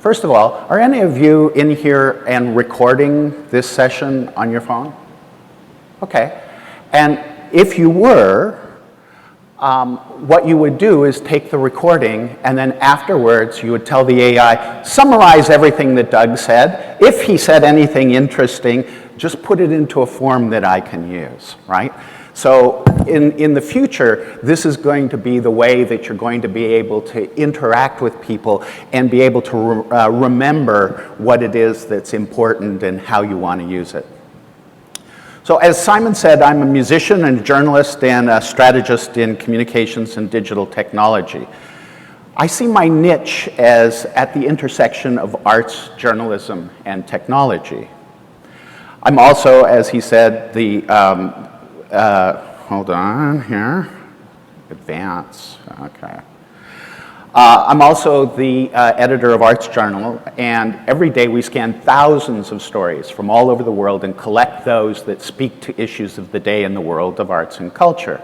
First of all, are any of you in here and recording this session on your phone? Okay. And if you were, what you would do is take the recording and then afterwards you would tell the AI, summarize everything that Doug said. If he said anything interesting, just put it into a form that I can use, right? So in the future, this is going to be the way that you're going to be able to interact with people and be able to remember what it is that's important and how you want to use it. So as Simon said, I'm a musician and a journalist and a strategist in communications and digital technology. I see my niche as at the intersection of arts, journalism, and technology. I'm also, as he said, the, hold on here, advance, okay. I'm also the editor of ArtsJournal, and every day we scan thousands of stories from all over the world and collect those that speak to issues of the day in the world of arts and culture.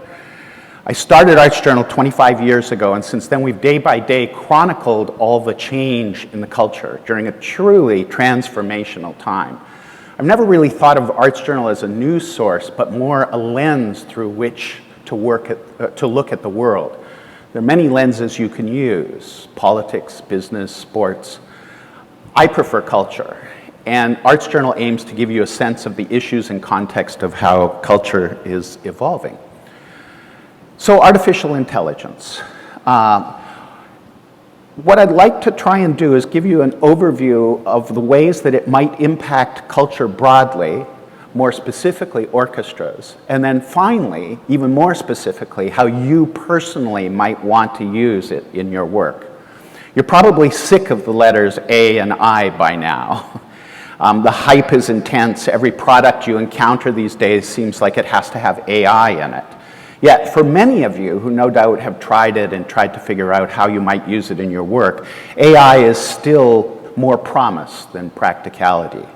I started ArtsJournal 25 years ago, and since then we've day by day chronicled all the change in the culture during a truly transformational time. I've never really thought of ArtsJournal as a news source, but more a lens through which to look at the world. There are many lenses you can use: politics, business, sports. I prefer culture, and ArtsJournal aims to give you a sense of the issues and context of how culture is evolving. So artificial intelligence. What I'd like to try and do is give you an overview of the ways that it might impact culture broadly, more specifically orchestras, and then finally, even more specifically, how you personally might want to use it in your work. You're probably sick of the letters A and I by now. The hype is intense. Every product you encounter these days seems like it has to have AI in it. Yet, for many of you who no doubt have tried it and tried to figure out how you might use it in your work, AI is still more promise than practicality.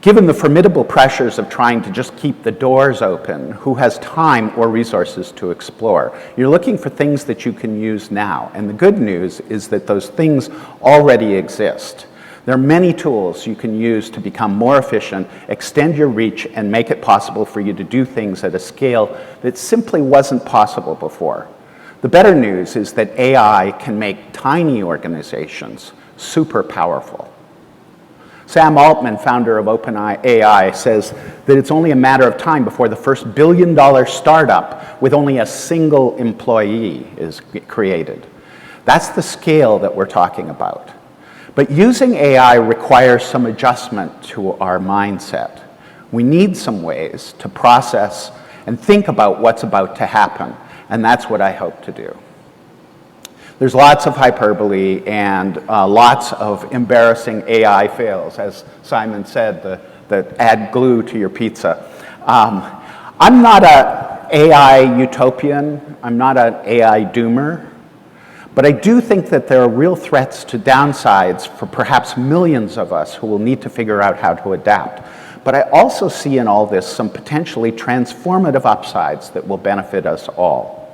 Given the formidable pressures of trying to just keep the doors open, who has time or resources to explore? You're looking for things that you can use now, and the good news is that those things already exist. There are many tools you can use to become more efficient, extend your reach, and make it possible for you to do things at a scale that simply wasn't possible before. The better news is that AI can make tiny organizations super powerful. Sam Altman, founder of OpenAI, says that it's only a matter of time before the first billion-dollar startup with only a single employee is created. That's the scale that we're talking about. But using AI requires some adjustment to our mindset. We need some ways to process and think about what's about to happen, and that's what I hope to do. There's lots of hyperbole and lots of embarrassing AI fails, as Simon said, that add glue to your pizza. I'm not an AI utopian. I'm not an AI doomer. But I do think that there are real threats to downsides for perhaps millions of us who will need to figure out how to adapt. But I also see in all this some potentially transformative upsides that will benefit us all.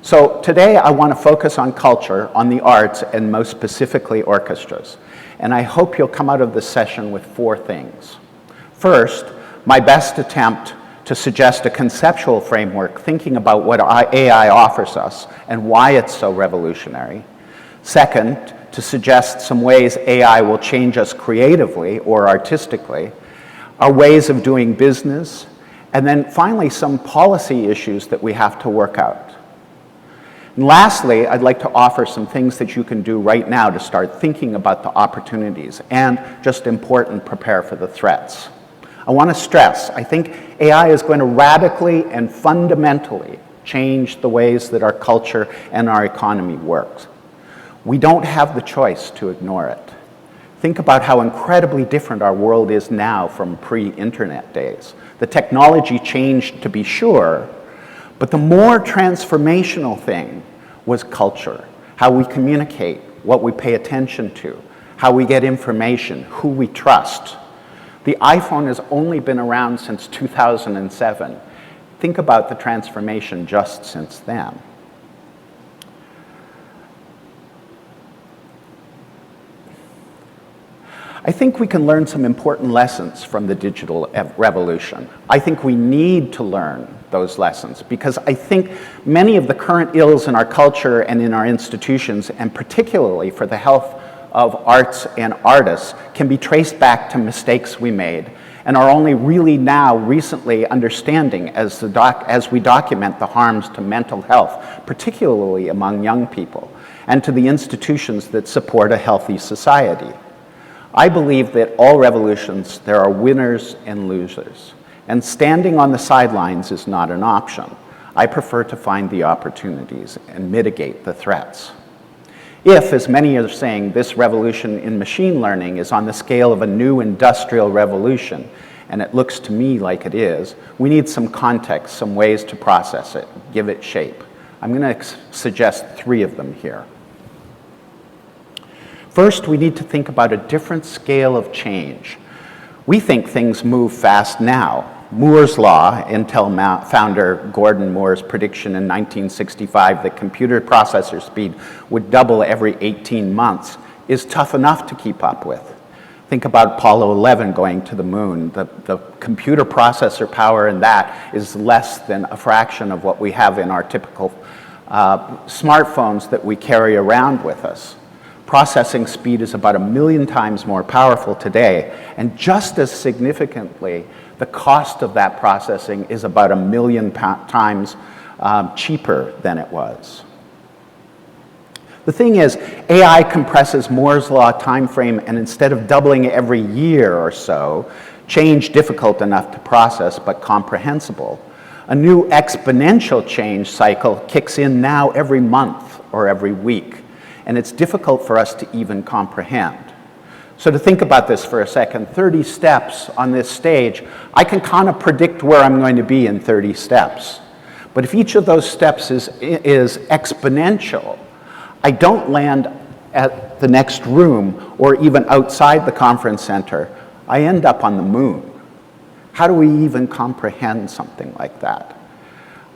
So today I want to focus on culture, on the arts, and most specifically orchestras. And I hope you'll come out of this session with 4 things. First, my best attempt to suggest a conceptual framework thinking about what AI offers us and why it's so revolutionary. Second, to suggest some ways AI will change us creatively or artistically, our ways of doing business, and then finally some policy issues that we have to work out. And lastly, I'd like to offer some things that you can do right now to start thinking about the opportunities and, just important, prepare for the threats. I want to stress, I think AI is going to radically and fundamentally change the ways that our culture and our economy works. We don't have the choice to ignore it. Think about how incredibly different our world is now from pre-internet days. The technology changed, to be sure, but the more transformational thing was culture, how we communicate, what we pay attention to, how we get information, who we trust. The iPhone has only been around since 2007. Think about the transformation just since then. I think we can learn some important lessons from the digital revolution. I think we need to learn those lessons because I think many of the current ills in our culture and in our institutions, and particularly for the health of arts and artists, can be traced back to mistakes we made and are only really now recently understanding as we document the harms to mental health, particularly among young people, and to the institutions that support a healthy society. I believe that all revolutions, there are winners and losers, and standing on the sidelines is not an option. I prefer to find the opportunities and mitigate the threats. If, as many are saying, this revolution in machine learning is on the scale of a new industrial revolution, and it looks to me like it is, we need some context, some ways to process it, give it shape. I'm going to suggest 3 of them here. First, we need to think about a different scale of change. We think things move fast now. Moore's law, Intel founder Gordon Moore's prediction in 1965 that computer processor speed would double every 18 months, is tough enough to keep up with. Think about Apollo 11 going to the moon. The computer processor power in that is less than a fraction of what we have in our typical smartphones that we carry around with us. Processing speed is about 1 million times more powerful today, and just as significantly, the cost of that processing is about 1 million times cheaper than it was. The thing is, AI compresses Moore's law timeframe, and instead of doubling every year or so, change difficult enough to process but comprehensible, a new exponential change cycle kicks in now every month or every week. And it's difficult for us to even comprehend. So to think about this for a second, 30 steps on this stage, I can kind of predict where I'm going to be in 30 steps. But if each of those steps is exponential, I don't land at the next room or even outside the conference center. I end up on the moon. How do we even comprehend something like that?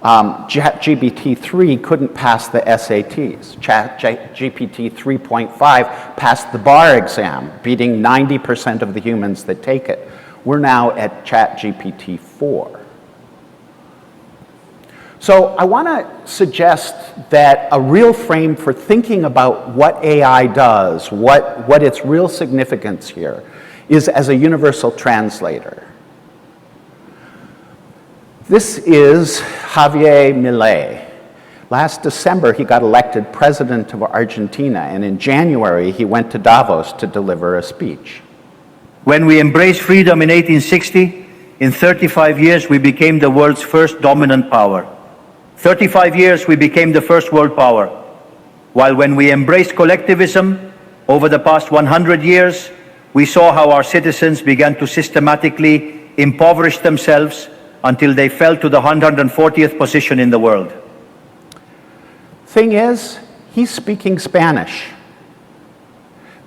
ChatGPT-3 couldn't pass the SATs. ChatGPT 3.5 passed the bar exam, beating 90% of the humans that take it. We're now at ChatGPT 4. So I want to suggest that a real frame for thinking about what AI does, what its real significance here, is as a universal translator. This is Javier Milei. Last December, he got elected president of Argentina, and in January, he went to Davos to deliver a speech. When we embraced freedom in 1860, in 35 years, we became the world's first dominant power. 35 years, we became the first world power. While when we embraced collectivism, over the past 100 years, we saw how our citizens began to systematically impoverish themselves until they fell to the 140th position in the world. Thing is, he's speaking Spanish.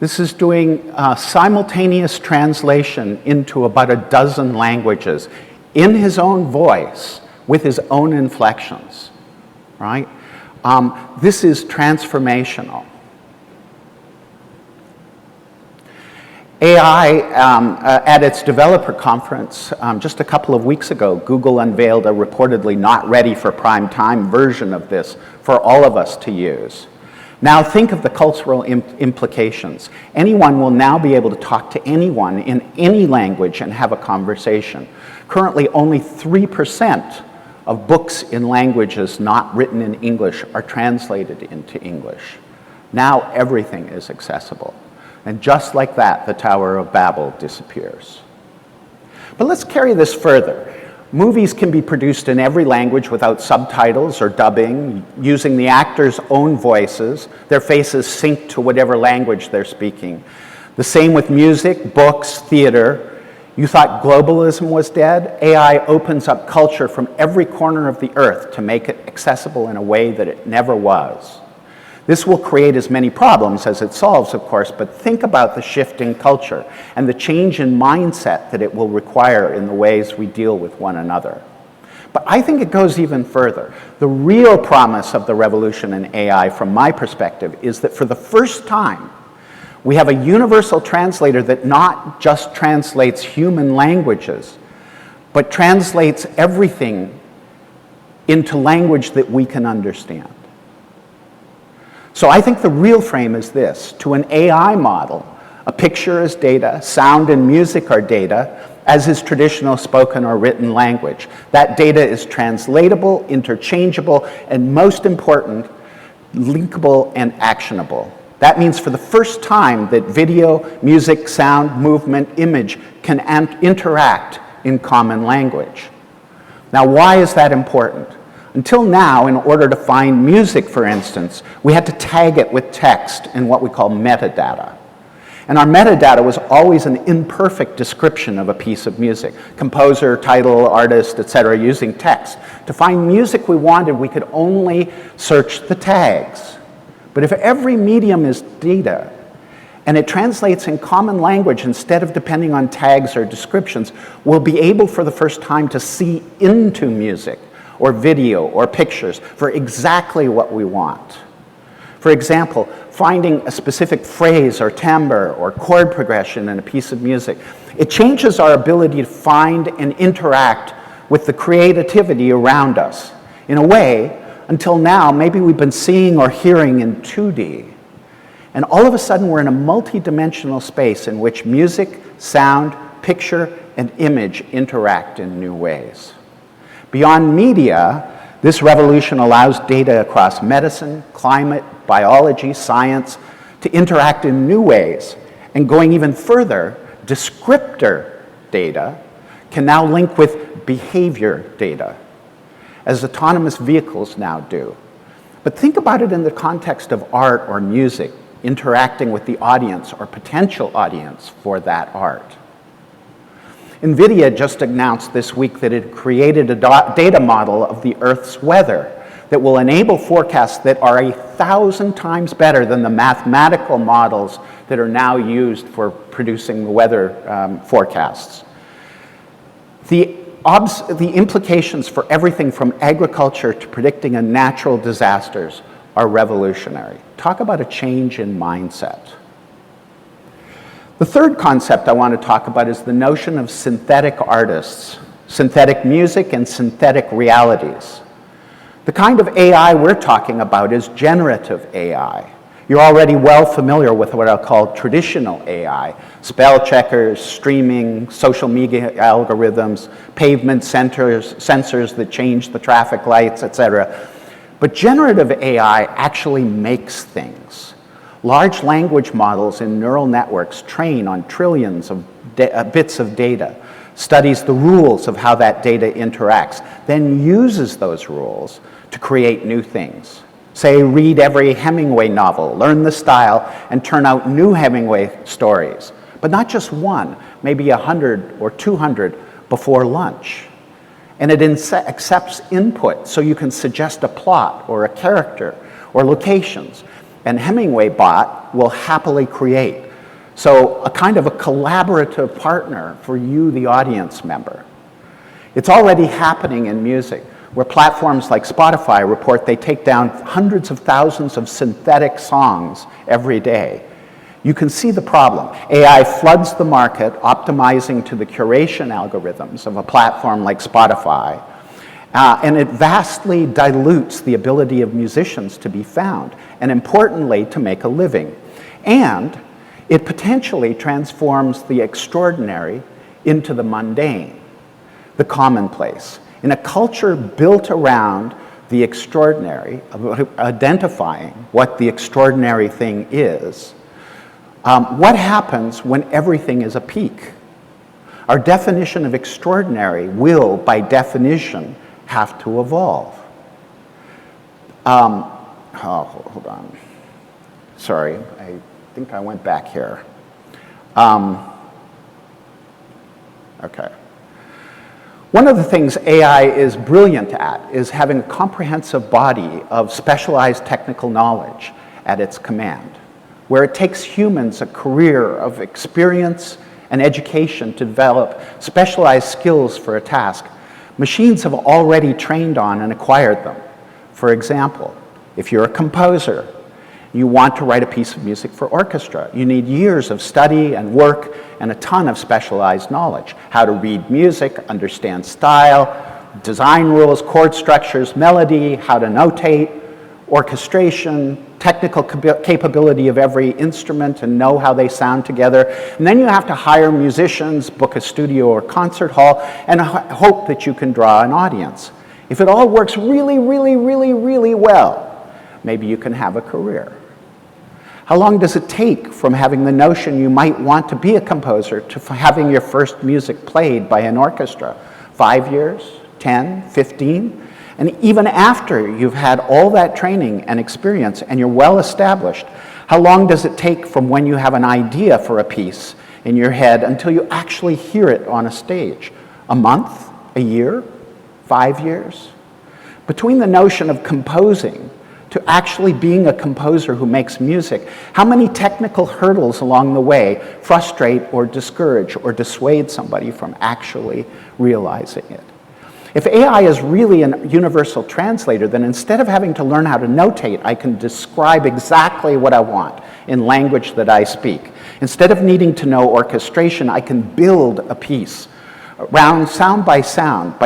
This is doing simultaneous translation into about a dozen languages in his own voice with his own inflections, right? This is transformational. AI, at its developer conference just a couple of weeks ago, Google unveiled a reportedly not ready for prime time version of this for all of us to use. Now think of the cultural implications. Anyone will now be able to talk to anyone in any language and have a conversation. Currently, only 3% of books in languages not written in English are translated into English. Now everything is accessible. And just like that, the Tower of Babel disappears. But let's carry this further. Movies can be produced in every language without subtitles or dubbing, using the actors' own voices, their faces synced to whatever language they're speaking. The same with music, books, theater. You thought globalism was dead? AI opens up culture from every corner of the earth to make it accessible in a way that it never was. This will create as many problems as it solves, of course, but think about the shift in culture and the change in mindset that it will require in the ways we deal with one another. But I think it goes even further. The real promise of the revolution in AI, from my perspective, is that for the first time, We have a universal translator that not just translates human languages, but translates everything into language that we can understand. So I think the real frame is this. To an AI model, a picture is data, sound and music are data, as is traditional spoken or written language. That data is translatable, interchangeable, and most important, linkable and actionable. That means for the first time that video, music, sound, movement, image can interact in common language. Now, why is that important? Until now, in order to find music, for instance, we had to tag it with text and what we call metadata. And our metadata was always an imperfect description of a piece of music. Composer, title, artist, etc., using text. To find music we wanted, we could only search the tags. But if every medium is data, and it translates in common language instead of depending on tags or descriptions, we'll be able for the first time to see into music, or video, or pictures, for exactly what we want. For example, finding a specific phrase or timbre or chord progression in a piece of music, it changes our ability to find and interact with the creativity around us. In a way, until now, maybe we've been seeing or hearing in 2D. And all of a sudden, we're in a multi-dimensional space in which music, sound, picture, and image interact in new ways. Beyond media, this revolution allows data across medicine, climate, biology, science to interact in new ways. And going even further, descriptor data can now link with behavior data, as autonomous vehicles now do. But think about it in the context of art or music, interacting with the audience or potential audience for that art. NVIDIA just announced this week that it created a data model of the Earth's weather that will enable forecasts that are 1,000 times better than the mathematical models that are now used for producing the weather forecasts. The implications for everything from agriculture to predicting a natural disasters are revolutionary. Talk about a change in mindset. The third concept I want to talk about is the notion of synthetic artists, synthetic music, and synthetic realities. The kind of AI we're talking about is generative AI. You're already well familiar with what I'll call traditional AI, spell checkers, streaming, social media algorithms, pavement sensors that change the traffic lights, etc. But generative AI actually makes things. Large language models in neural networks train on trillions of bits of data, studies the rules of how that data interacts, then uses those rules to create new things. Say, read every Hemingway novel, learn the style, and turn out new Hemingway stories. But not just one, maybe 100 or 200 before lunch. And it accepts input, so you can suggest a plot or a character or locations. And Hemingway bot will happily create. So a kind of a collaborative partner for you, the audience member. It's already happening in music, where platforms like Spotify report they take down hundreds of thousands of synthetic songs every day. You can see the problem. AI floods the market, optimizing to the curation algorithms of a platform like Spotify, and it vastly dilutes the ability of musicians to be found, and importantly, to make a living. And it potentially transforms the extraordinary into the mundane, the commonplace. In a culture built around the extraordinary, identifying what the extraordinary thing is, what happens when everything is a peak? Our definition of extraordinary will, by definition, have to evolve. Hold on. Sorry, I think I went back here. Okay. One of the things AI is brilliant at is having a comprehensive body of specialized technical knowledge at its command, where it takes humans a career of experience and education to develop specialized skills for a task. Machines have already trained on and acquired them. For example, if you're a composer You want to write a piece of music for orchestra. You need years of study and work and a ton of specialized knowledge. How to read music, understand style, design rules, chord structures, melody, how to notate, orchestration, technical capability of every instrument and know how they sound together. And then you have to hire musicians, book a studio or concert hall, and hope that you can draw an audience. If it all works really, really, really, really well, maybe you can have a career. How long does it take from having the notion you might want to be a composer to having your first music played by an orchestra? 5 years? 10? 15? And even after you've had all that training and experience and you're well established, how long does it take from when you have an idea for a piece in your head until you actually hear it on a stage? A month? A year? 5 years? Between the notion of composing to actually being a composer who makes music, how many technical hurdles along the way frustrate or discourage or dissuade somebody from actually realizing it? If AI is really a universal translator, then instead of having to learn how to notate, I can describe exactly what I want in language that I speak. Instead of needing to know orchestration, I can build a piece around sound by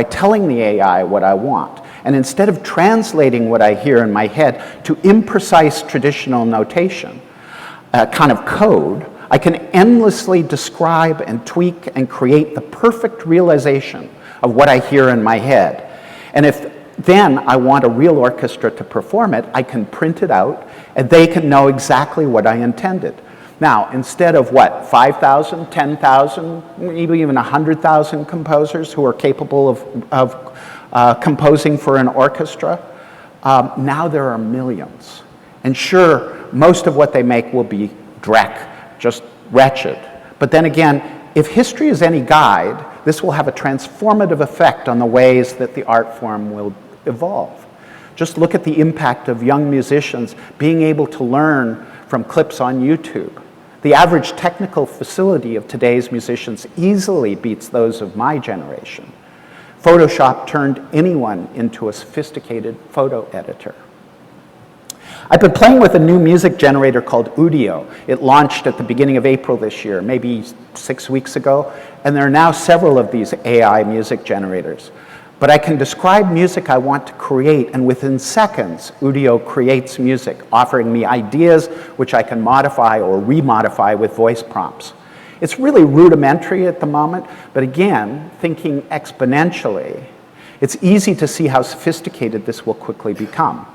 telling the AI what I want. And instead of translating what I hear in my head to imprecise traditional notation, kind of code, I can endlessly describe and tweak and create the perfect realization of what I hear in my head. And if then I want a real orchestra to perform it, I can print it out and they can know exactly what I intended. Now, instead of what, 5,000, 10,000, maybe even 100,000 composers who are capable of composing for an orchestra, now there are millions. And sure, most of what they make will be dreck, just wretched. But then again, if history is any guide, this will have a transformative effect on the ways that the art form will evolve. Just look at the impact of young musicians being able to learn from clips on YouTube. The average technical facility of today's musicians easily beats those of my generation. Photoshop turned anyone into a sophisticated photo editor. I've been playing with a new music generator called Udio. It launched at the beginning of April this year, maybe 6 weeks ago, and there are now several of these AI music generators. But I can describe music I want to create, and within seconds, Udio creates music, offering me ideas which I can modify or remodify with voice prompts. It's really rudimentary at the moment, but again, thinking exponentially, it's easy to see how sophisticated this will quickly become.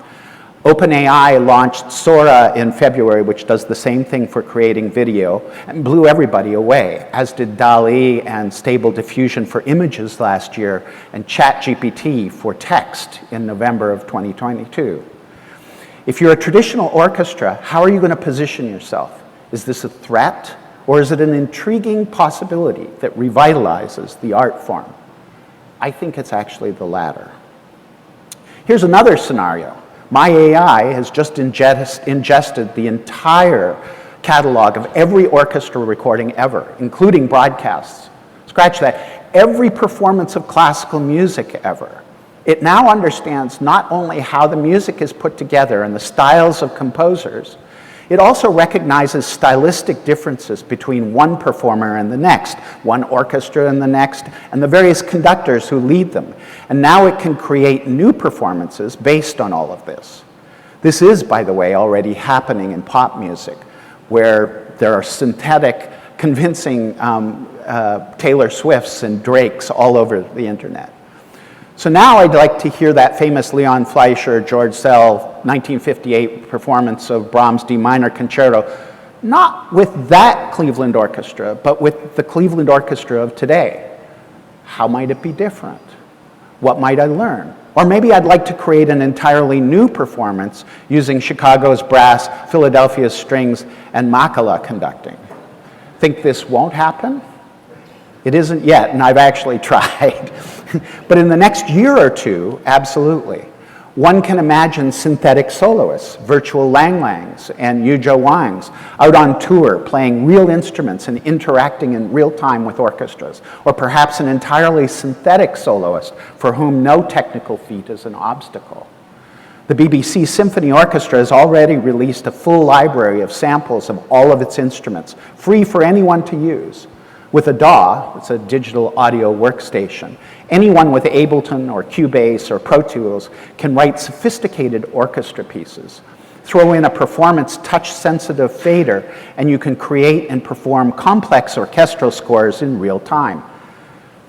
OpenAI launched Sora in February, which does the same thing for creating video, and blew everybody away, as did DALL-E and Stable Diffusion for images last year, and ChatGPT for text in November of 2022. If you're a traditional orchestra, how are you going to position yourself? Is this a threat, or is it an intriguing possibility that revitalizes the art form? I think it's actually the latter. Here's another scenario. My AI has just ingested the entire catalog of every orchestra recording ever, including broadcasts. Scratch that. Every performance of classical music ever. It now understands not only how the music is put together and the styles of composers, it also recognizes stylistic differences between one performer and the next, one orchestra and the next, and the various conductors who lead them. And now it can create new performances based on all of this. This is, by the way, already happening in pop music, where there are synthetic, convincing Taylor Swifts and Drakes all over the internet. So now I'd like to hear that famous Leon Fleischer, George Szell, 1958 performance of Brahms' D minor concerto, not with that Cleveland orchestra, but with the Cleveland orchestra of today. How might it be different? What might I learn? Or maybe I'd like to create an entirely new performance using Chicago's brass, Philadelphia's strings, and Makala conducting. Think this won't happen? It isn't yet, and I've actually tried. But in the next year or two, absolutely. One can imagine synthetic soloists, virtual Lang Langs and Yuzhou Wangs, out on tour playing real instruments and interacting in real time with orchestras, or perhaps an entirely synthetic soloist for whom no technical feat is an obstacle. The BBC Symphony Orchestra has already released a full library of samples of all of its instruments, free for anyone to use. With a DAW, it's a digital audio workstation, anyone with Ableton or Cubase or Pro Tools can write sophisticated orchestra pieces. Throw in a performance touch-sensitive fader, and you can create and perform complex orchestral scores in real time.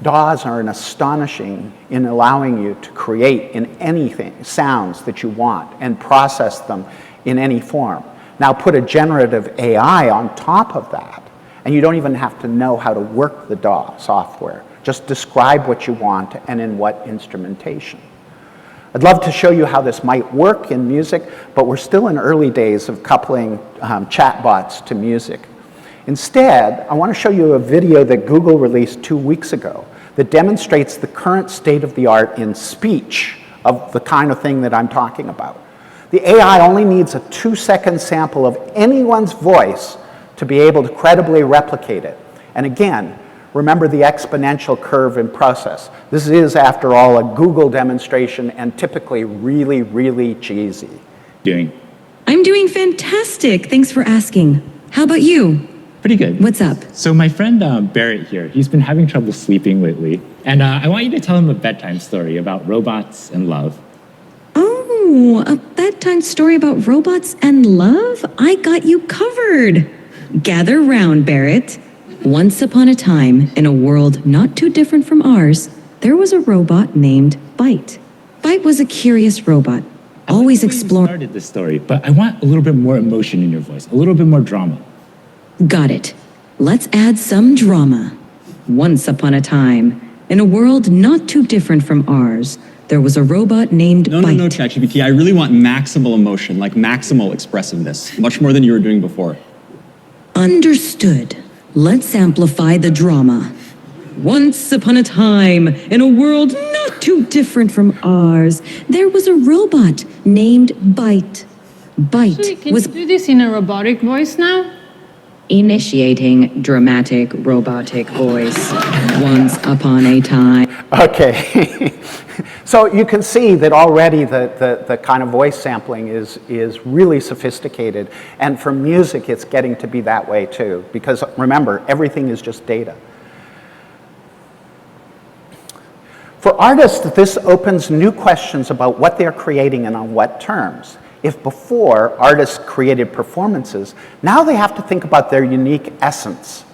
DAWs are astonishing in allowing you to create in anything, sounds that you want, and process them in any form. Now put a generative AI on top of that, and you don't even have to know how to work the DAW software. Just describe what you want and in what instrumentation. I'd love to show you how this might work in music, but we're still in early days of coupling chatbots to music. Instead, I want to show you a video that Google released 2 weeks ago that demonstrates the current state of the art in speech of the kind of thing that I'm talking about. The AI only needs a 2-second sample of anyone's voice to be able to credibly replicate it. And again, remember the exponential curve in process. This is, after all, a Google demonstration and typically really, really cheesy. I'm doing fantastic. Thanks for asking. How about you? Pretty good. What's up? So my friend Barrett here, he's been having trouble sleeping lately. And I want you to tell him a bedtime story about robots and love. Oh, a bedtime story about robots and love? I got you covered. Gather round, Barrett. Once upon a time, in a world not too different from ours, there was a robot named Byte. Byte was a curious robot, always exploring. Started this story, but I want a little bit more emotion in your voice, a little bit more drama. Got it. Let's add some drama. Once upon a time, in a world not too different from ours, there was a robot named Byte. No, ChatGPT. I really want maximal emotion, like maximal expressiveness, much more than you were doing before. Understood. Let's amplify the drama. Once upon a time, in a world not too different from ours, there was a robot named Byte. Byte Actually, can was you do this in a robotic voice now? initiating dramatic robotic voice. Once upon a time. Okay. So you can see that already the kind of voice sampling is really sophisticated. And for music, it's getting to be that way too. Because remember, everything is just data. For artists, this opens new questions about what they're creating and on what terms. If before artists created performances, now they have to think about their unique essence.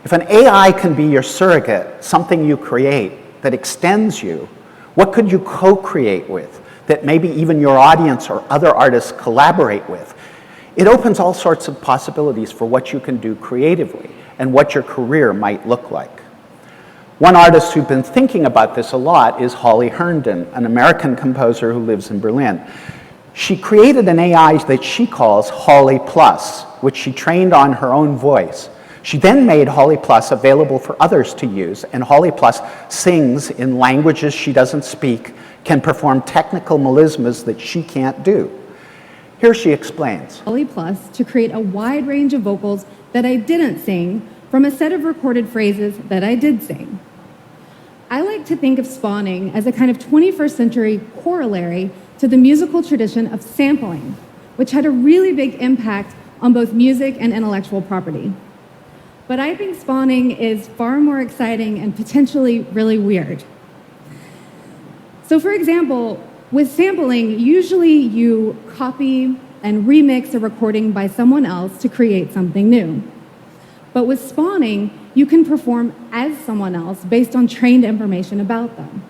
If an AI can be your surrogate, something you create that extends you, what could you co-create with that maybe even your audience or other artists collaborate with? It opens all sorts of possibilities for what you can do creatively and what your career might look like. One artist who's been thinking about this a lot is Holly Herndon, an American composer who lives in Berlin. She created an AI that she calls Holly Plus, which she trained on her own voice. She then made Holly Plus available for others to use, and Holly Plus sings in languages she doesn't speak, can perform technical melismas that she can't do. Here she explains. Holly Plus to create a wide range of vocals that I didn't sing from a set of recorded phrases that I did sing. I like to think of spawning as a kind of 21st century corollary to the musical tradition of sampling, which had a really big impact on both music and intellectual property. But I think spawning is far more exciting and potentially really weird. So for example, with sampling, usually you copy and remix a recording by someone else to create something new. But with spawning, you can perform as someone else based on trained information about them.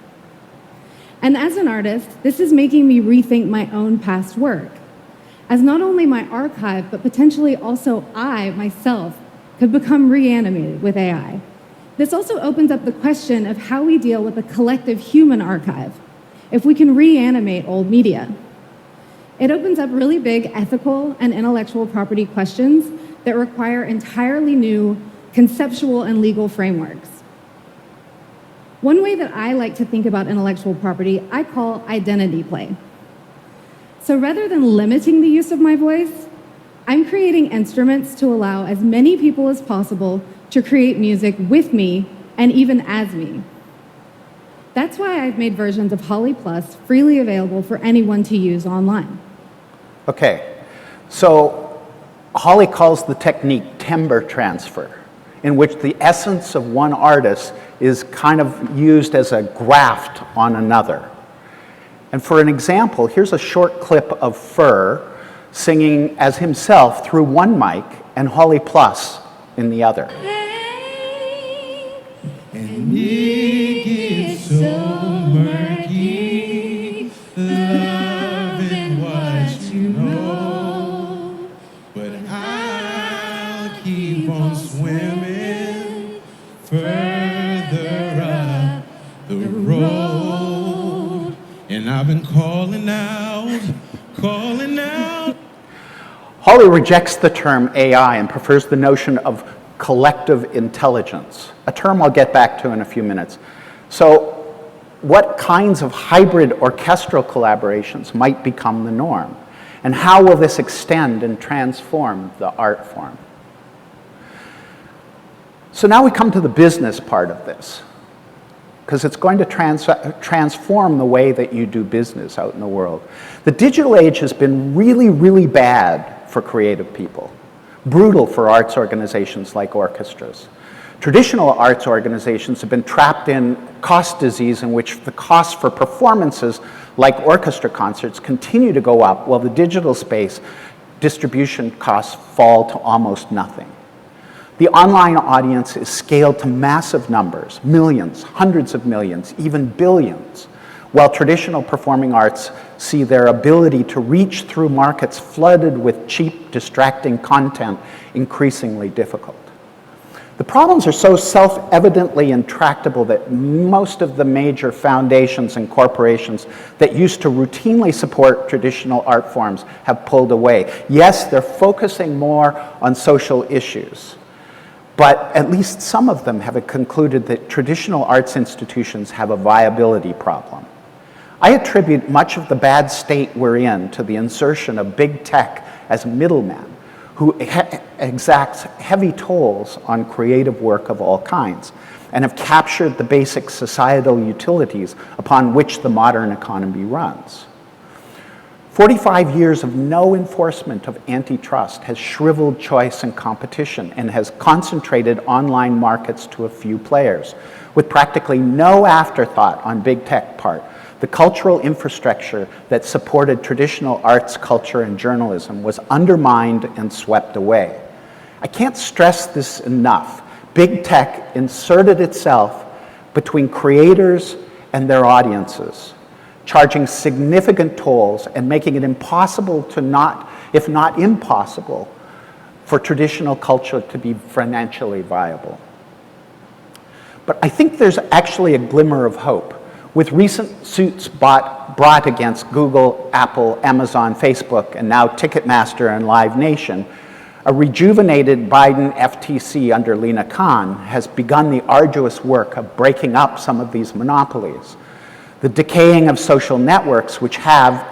And as an artist, this is making me rethink my own past work, as not only my archive, but potentially also I, myself, could become reanimated with AI. This also opens up the question of how we deal with a collective human archive, if we can reanimate old media. It opens up really big ethical and intellectual property questions that require entirely new conceptual and legal frameworks. One way that I like to think about intellectual property, I call identity play. So rather than limiting the use of my voice, I'm creating instruments to allow as many people as possible to create music with me and even as me. That's why I've made versions of Holly Plus freely available for anyone to use online. Okay, so Holly calls the technique timbre transfer, in which the essence of one artist is kind of used as a graft on another. And for an example, here's a short clip of Fur singing as himself through one mic and Holly Plus in the other. And it gets so murky, loving what you know, but I'll keep on swimming further up the road, and I've been calling out, calling out. Holly rejects the term AI and prefers the notion of collective intelligence, a term I'll get back to in a few minutes. So what kinds of hybrid orchestral collaborations might become the norm? And how will this extend and transform the art form? So now we come to the business part of this, because it's going to transform the way that you do business out in the world. The digital age has been really, really bad for creative people. Brutal for arts organizations like orchestras. Traditional arts organizations have been trapped in cost disease in which the costs for performances like orchestra concerts continue to go up while the digital space distribution costs fall to almost nothing. The online audience is scaled to massive numbers, millions, hundreds of millions, even billions, while traditional performing arts see their ability to reach through markets flooded with cheap, distracting content increasingly difficult. The problems are so self-evidently intractable that most of the major foundations and corporations that used to routinely support traditional art forms have pulled away. Yes, they're focusing more on social issues, but at least some of them have concluded that traditional arts institutions have a viability problem. I attribute much of the bad state we're in to the insertion of big tech as middlemen who exacts heavy tolls on creative work of all kinds and have captured the basic societal utilities upon which the modern economy runs. 45 years of no enforcement of antitrust has shriveled choice and competition and has concentrated online markets to a few players, with practically no afterthought on big tech part. The cultural infrastructure that supported traditional arts, culture, and journalism was undermined and swept away. I can't stress this enough. Big tech inserted itself between creators and their audiences, charging significant tolls and making it impossible to not, if not impossible, for traditional culture to be financially viable. But I think there's actually a glimmer of hope. With recent suits brought against Google, Apple, Amazon, Facebook, and now Ticketmaster and Live Nation, a rejuvenated Biden FTC under Lina Khan has begun the arduous work of breaking up some of these monopolies. The decaying of social networks, which have,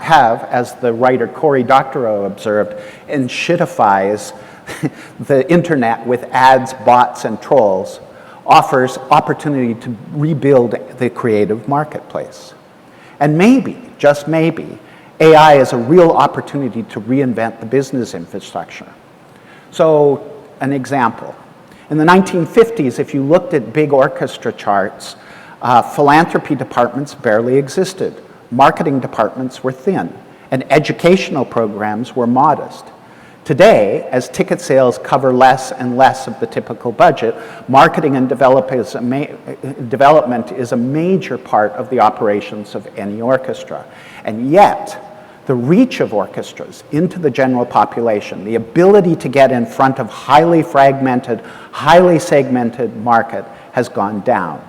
as the writer Cory Doctorow observed, enshittifies the internet with ads, bots, and trolls, offers opportunity to rebuild the creative marketplace. And maybe, just maybe, AI is a real opportunity to reinvent the business infrastructure. So, an example. In the 1950s, if you looked at big orchestra charts, philanthropy departments barely existed, marketing departments were thin, and educational programs were modest. Today, as ticket sales cover less and less of the typical budget, marketing and development is a major part of the operations of any orchestra. And yet, the reach of orchestras into the general population, the ability to get in front of highly fragmented, highly segmented market has gone down.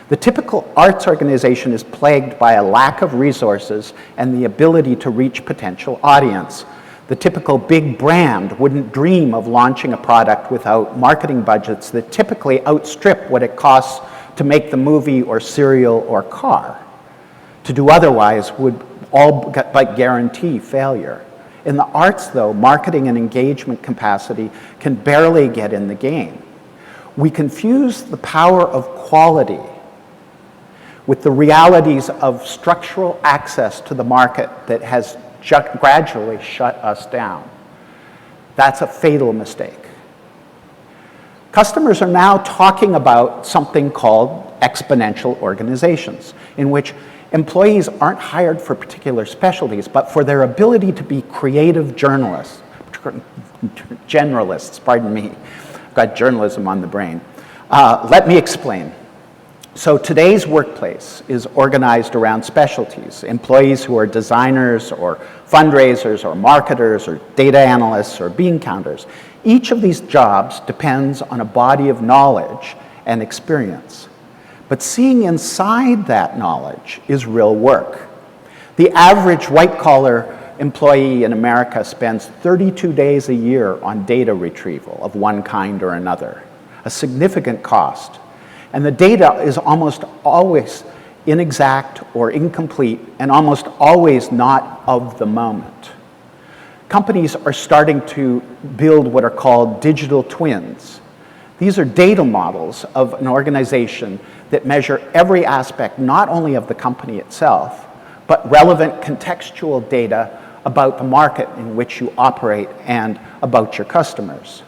The typical arts organization is plagued by a lack of resources and the ability to reach potential audience. The typical big brand wouldn't dream of launching a product without marketing budgets that typically outstrip what it costs to make the movie or serial or car. To do otherwise would all but guarantee failure. In the arts, though, marketing and engagement capacity can barely get in the game. We confuse the power of quality with the realities of structural access to the market that has gradually shut us down. That's a fatal mistake. Customers are now talking about something called exponential organizations, in which employees aren't hired for particular specialties, but for their ability to be creative generalists, pardon me. I've got journalism on the brain. Let me explain. So today's workplace is organized around specialties, employees who are designers or fundraisers or marketers or data analysts or bean counters. Each of these jobs depends on a body of knowledge and experience. But seeing inside that knowledge is real work. The average white-collar employee in America spends 32 days a year on data retrieval of one kind or another, a significant cost. And the data is almost always inexact or incomplete and almost always not of the moment. Companies are starting to build what are called digital twins. These are data models of an organization that measure every aspect, not only of the company itself, but relevant contextual data about the market in which you operate and about your customers.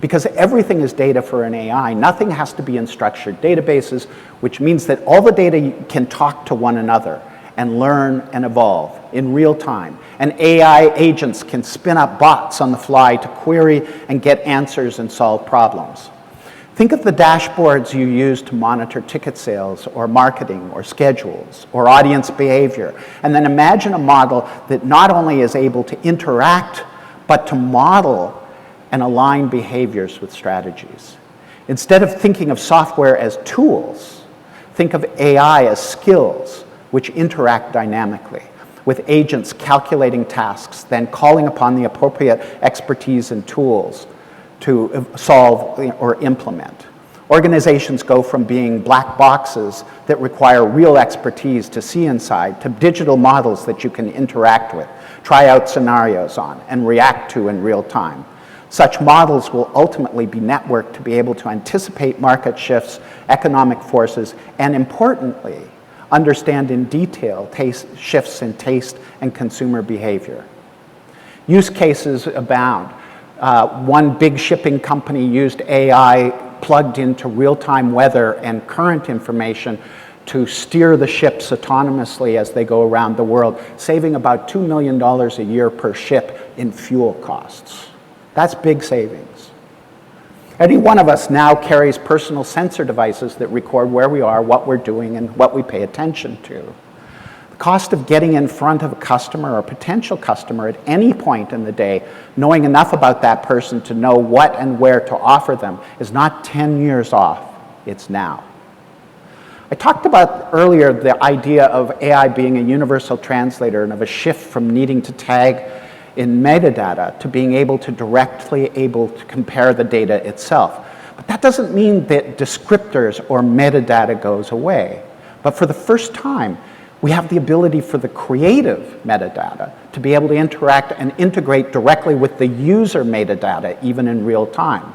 Because everything is data for an AI, nothing has to be in structured databases, which means that all the data can talk to one another and learn and evolve in real time. And AI agents can spin up bots on the fly to query and get answers and solve problems. Think of the dashboards you use to monitor ticket sales or marketing or schedules or audience behavior. And then imagine a model that not only is able to interact, but to model and align behaviors with strategies. Instead of thinking of software as tools, think of AI as skills which interact dynamically, with agents calculating tasks, then calling upon the appropriate expertise and tools to solve or implement. Organizations go from being black boxes that require real expertise to see inside, to digital models that you can interact with, try out scenarios on, and react to in real time. Such models will ultimately be networked to be able to anticipate market shifts, economic forces, and importantly, understand in detail shifts in taste and consumer behavior. Use cases abound. One big shipping company used AI plugged into real-time weather and current information to steer the ships autonomously as they go around the world, saving about $2 million a year per ship in fuel costs. That's big savings. Any one of us now carries personal sensor devices that record where we are, what we're doing, and what we pay attention to. The cost of getting in front of a customer or potential customer at any point in the day, knowing enough about that person to know what and where to offer them, is not 10 years off, it's now. I talked about earlier the idea of AI being a universal translator and of a shift from needing to tag in metadata to being able to directly compare the data itself. But that doesn't mean that descriptors or metadata goes away. But for the first time, we have the ability for the creative metadata to be able to interact and integrate directly with the user metadata, even in real time.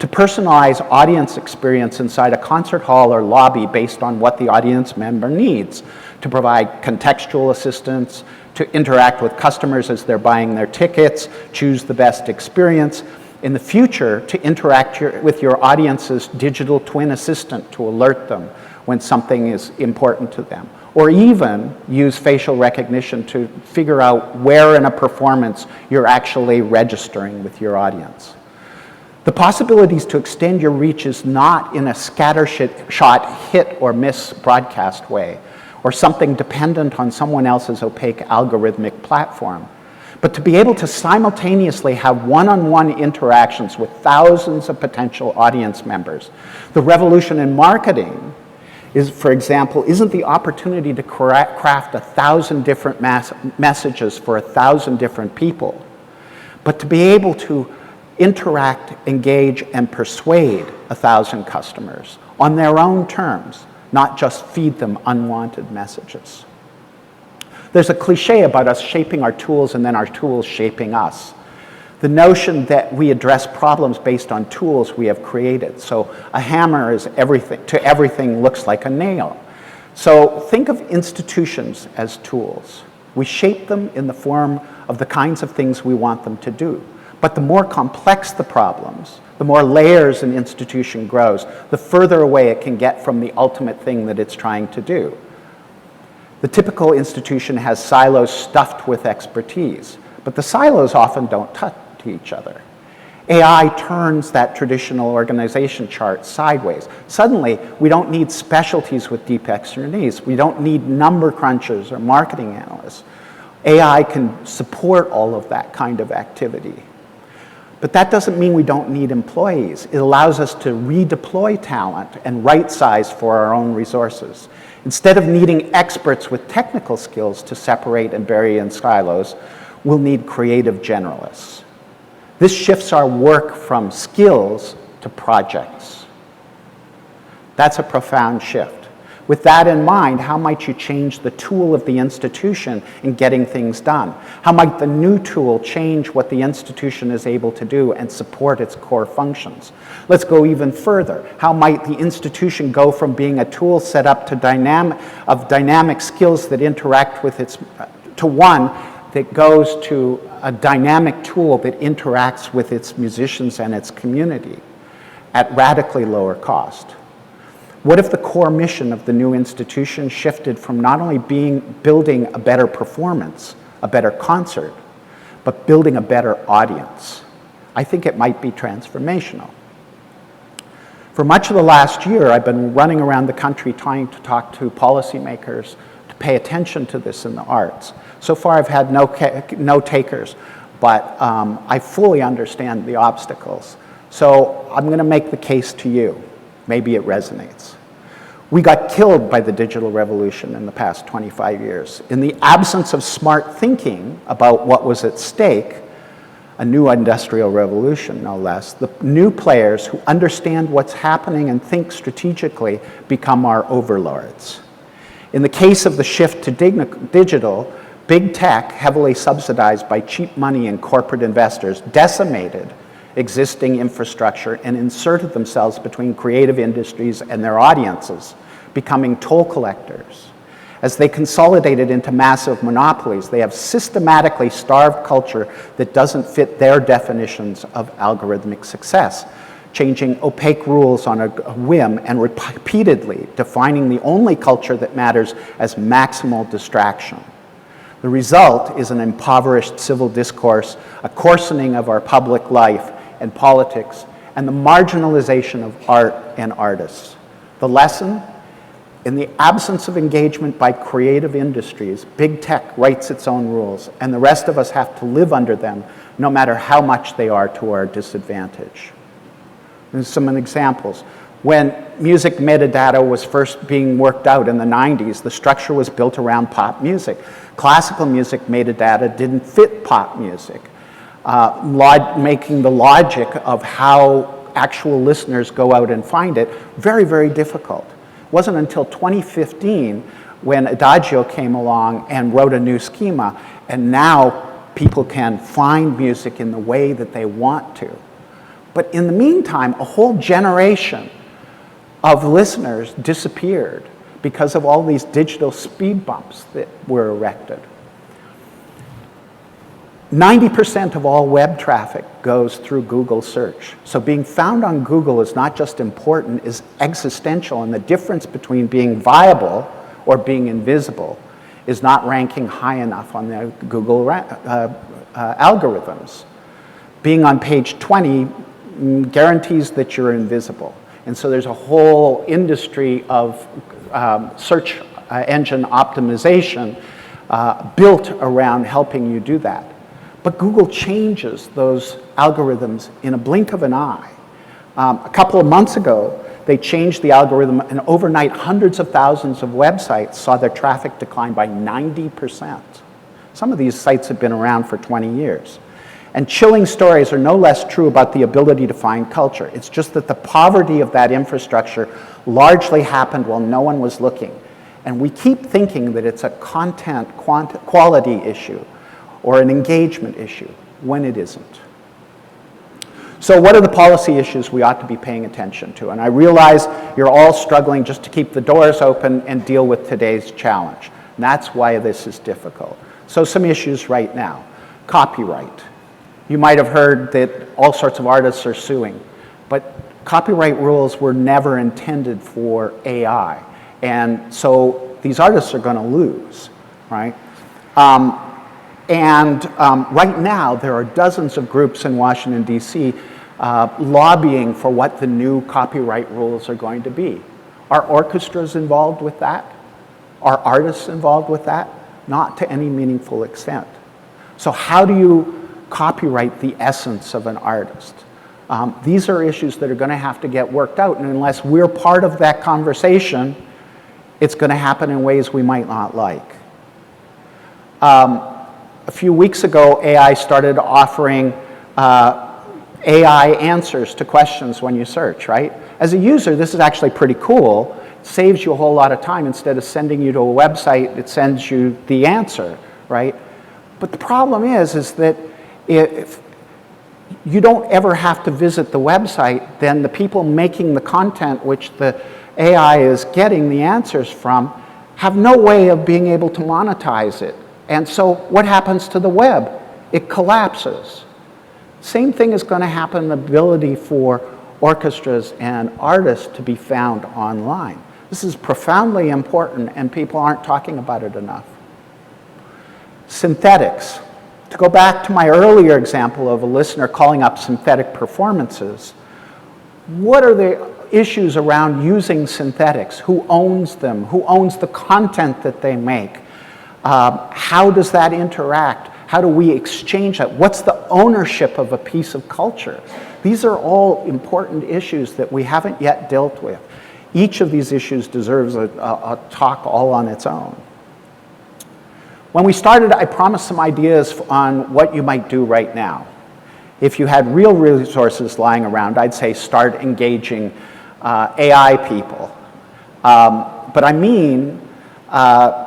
To personalize audience experience inside a concert hall or lobby based on what the audience member needs. To provide contextual assistance, to interact with customers as they're buying their tickets, choose the best experience. In the future, to interact with your audience's digital twin assistant to alert them when something is important to them. Or even use facial recognition to figure out where in a performance you're actually registering with your audience. The possibilities to extend your reach is not in a scattershot hit or miss broadcast way, or something dependent on someone else's opaque algorithmic platform, but to be able to simultaneously have one-on-one interactions with thousands of potential audience members. The revolution in marketing is, for example, isn't the opportunity to craft 1,000 different messages for 1,000 different people, but to be able to interact, engage, and persuade 1,000 customers on their own terms, not just feed them unwanted messages. There's a cliche about us shaping our tools and then our tools shaping us. The notion that we address problems based on tools we have created. So a hammer is everything, to everything looks like a nail. So think of institutions as tools. We shape them in the form of the kinds of things we want them to do. But the more complex the problems, the more layers an institution grows, the further away it can get from the ultimate thing that it's trying to do. The typical institution has silos stuffed with expertise, but the silos often don't touch each other. AI turns that traditional organization chart sideways. Suddenly, we don't need specialties with deep expertise. We don't need number crunchers or marketing analysts. AI can support all of that kind of activity. But that doesn't mean we don't need employees. It allows us to redeploy talent and right size for our own resources. Instead of needing experts with technical skills to separate and bury in silos, we'll need creative generalists. This shifts our work from skills to projects. That's a profound shift. With that in mind, how might you change the tool of the institution in getting things done? How might the new tool change what the institution is able to do and support its core functions? Let's go even further. How might the institution go from being a tool set up to dynamic skills that interact with its, to one that goes to a dynamic tool that interacts with its musicians and its community at radically lower cost? What if the core mission of the new institution shifted from not only building a better performance, a better concert, but building a better audience? I think it might be transformational. For much of the last year, I've been running around the country trying to talk to policymakers to pay attention to this in the arts. So far, I've had no takers, but I fully understand the obstacles. So I'm going to make the case to you. Maybe it resonates. We got killed by the digital revolution in the past 25 years. In the absence of smart thinking about what was at stake, a new industrial revolution, no less, the new players who understand what's happening and think strategically become our overlords. In the case of the shift to digital, big tech, heavily subsidized by cheap money and corporate investors, decimated existing infrastructure and inserted themselves between creative industries and their audiences, becoming toll collectors. As they consolidated into massive monopolies, they have systematically starved culture that doesn't fit their definitions of algorithmic success, changing opaque rules on a whim and repeatedly defining the only culture that matters as maximal distraction. The result is an impoverished civil discourse, a coarsening of our public life and politics, and the marginalization of art and artists. The lesson? In the absence of engagement by creative industries, big tech writes its own rules, and the rest of us have to live under them, no matter how much they are to our disadvantage. There's some examples. When music metadata was first being worked out in the 90s, the structure was built around pop music. Classical music metadata didn't fit pop music, making the logic of how actual listeners go out and find it very, very difficult. It wasn't until 2015 when Adagio came along and wrote a new schema, and now people can find music in the way that they want to. But in the meantime, a whole generation of listeners disappeared because of all these digital speed bumps that were erected. 90% of all web traffic goes through Google search. So being found on Google is not just important, it's existential, and the difference between being viable or being invisible is not ranking high enough on the Google algorithms. Being on page 20 guarantees that you're invisible. And so there's a whole industry of search engine optimization built around helping you do that. But Google changes those algorithms in a blink of an eye. A couple of months ago, they changed the algorithm, and overnight, hundreds of thousands of websites saw their traffic decline by 90%. Some of these sites have been around for 20 years. And chilling stories are no less true about the ability to find culture. It's just that the poverty of that infrastructure largely happened while no one was looking. And we keep thinking that it's a content quality issue or an engagement issue, when it isn't. So what are the policy issues we ought to be paying attention to? And I realize you're all struggling just to keep the doors open and deal with today's challenge. And that's why this is difficult. So some issues right now. Copyright. You might have heard that all sorts of artists are suing, but copyright rules were never intended for AI. And so these artists are going to lose, right? Right now, there are dozens of groups in Washington, D.C. Lobbying for what the new copyright rules are going to be. Are orchestras involved with that? Are artists involved with that? Not to any meaningful extent. So how do you copyright the essence of an artist? These are issues that are going to have to get worked out, and unless we're part of that conversation, it's going to happen in ways we might not like. A few weeks ago, AI started offering AI answers to questions when you search, right? As a user, this is actually pretty cool. It saves you a whole lot of time. Instead of sending you to a website, it sends you the answer, right? But the problem is that if you don't ever have to visit the website, then the people making the content which the AI is getting the answers from have no way of being able to monetize it. And so what happens to the web? It collapses. Same thing is going to happen in the ability for orchestras and artists to be found online. This is profoundly important, and people aren't talking about it enough. Synthetics. To go back to my earlier example of a listener calling up synthetic performances, what are the issues around using synthetics? Who owns them? Who owns the content that they make? How does that interact? How do we exchange that? What's the ownership of a piece of culture? These are all important issues that we haven't yet dealt with. Each of these issues deserves a talk all on its own. When we started, I promised some ideas on what you might do right now. If you had real resources lying around, I'd say start engaging AI people. But I mean,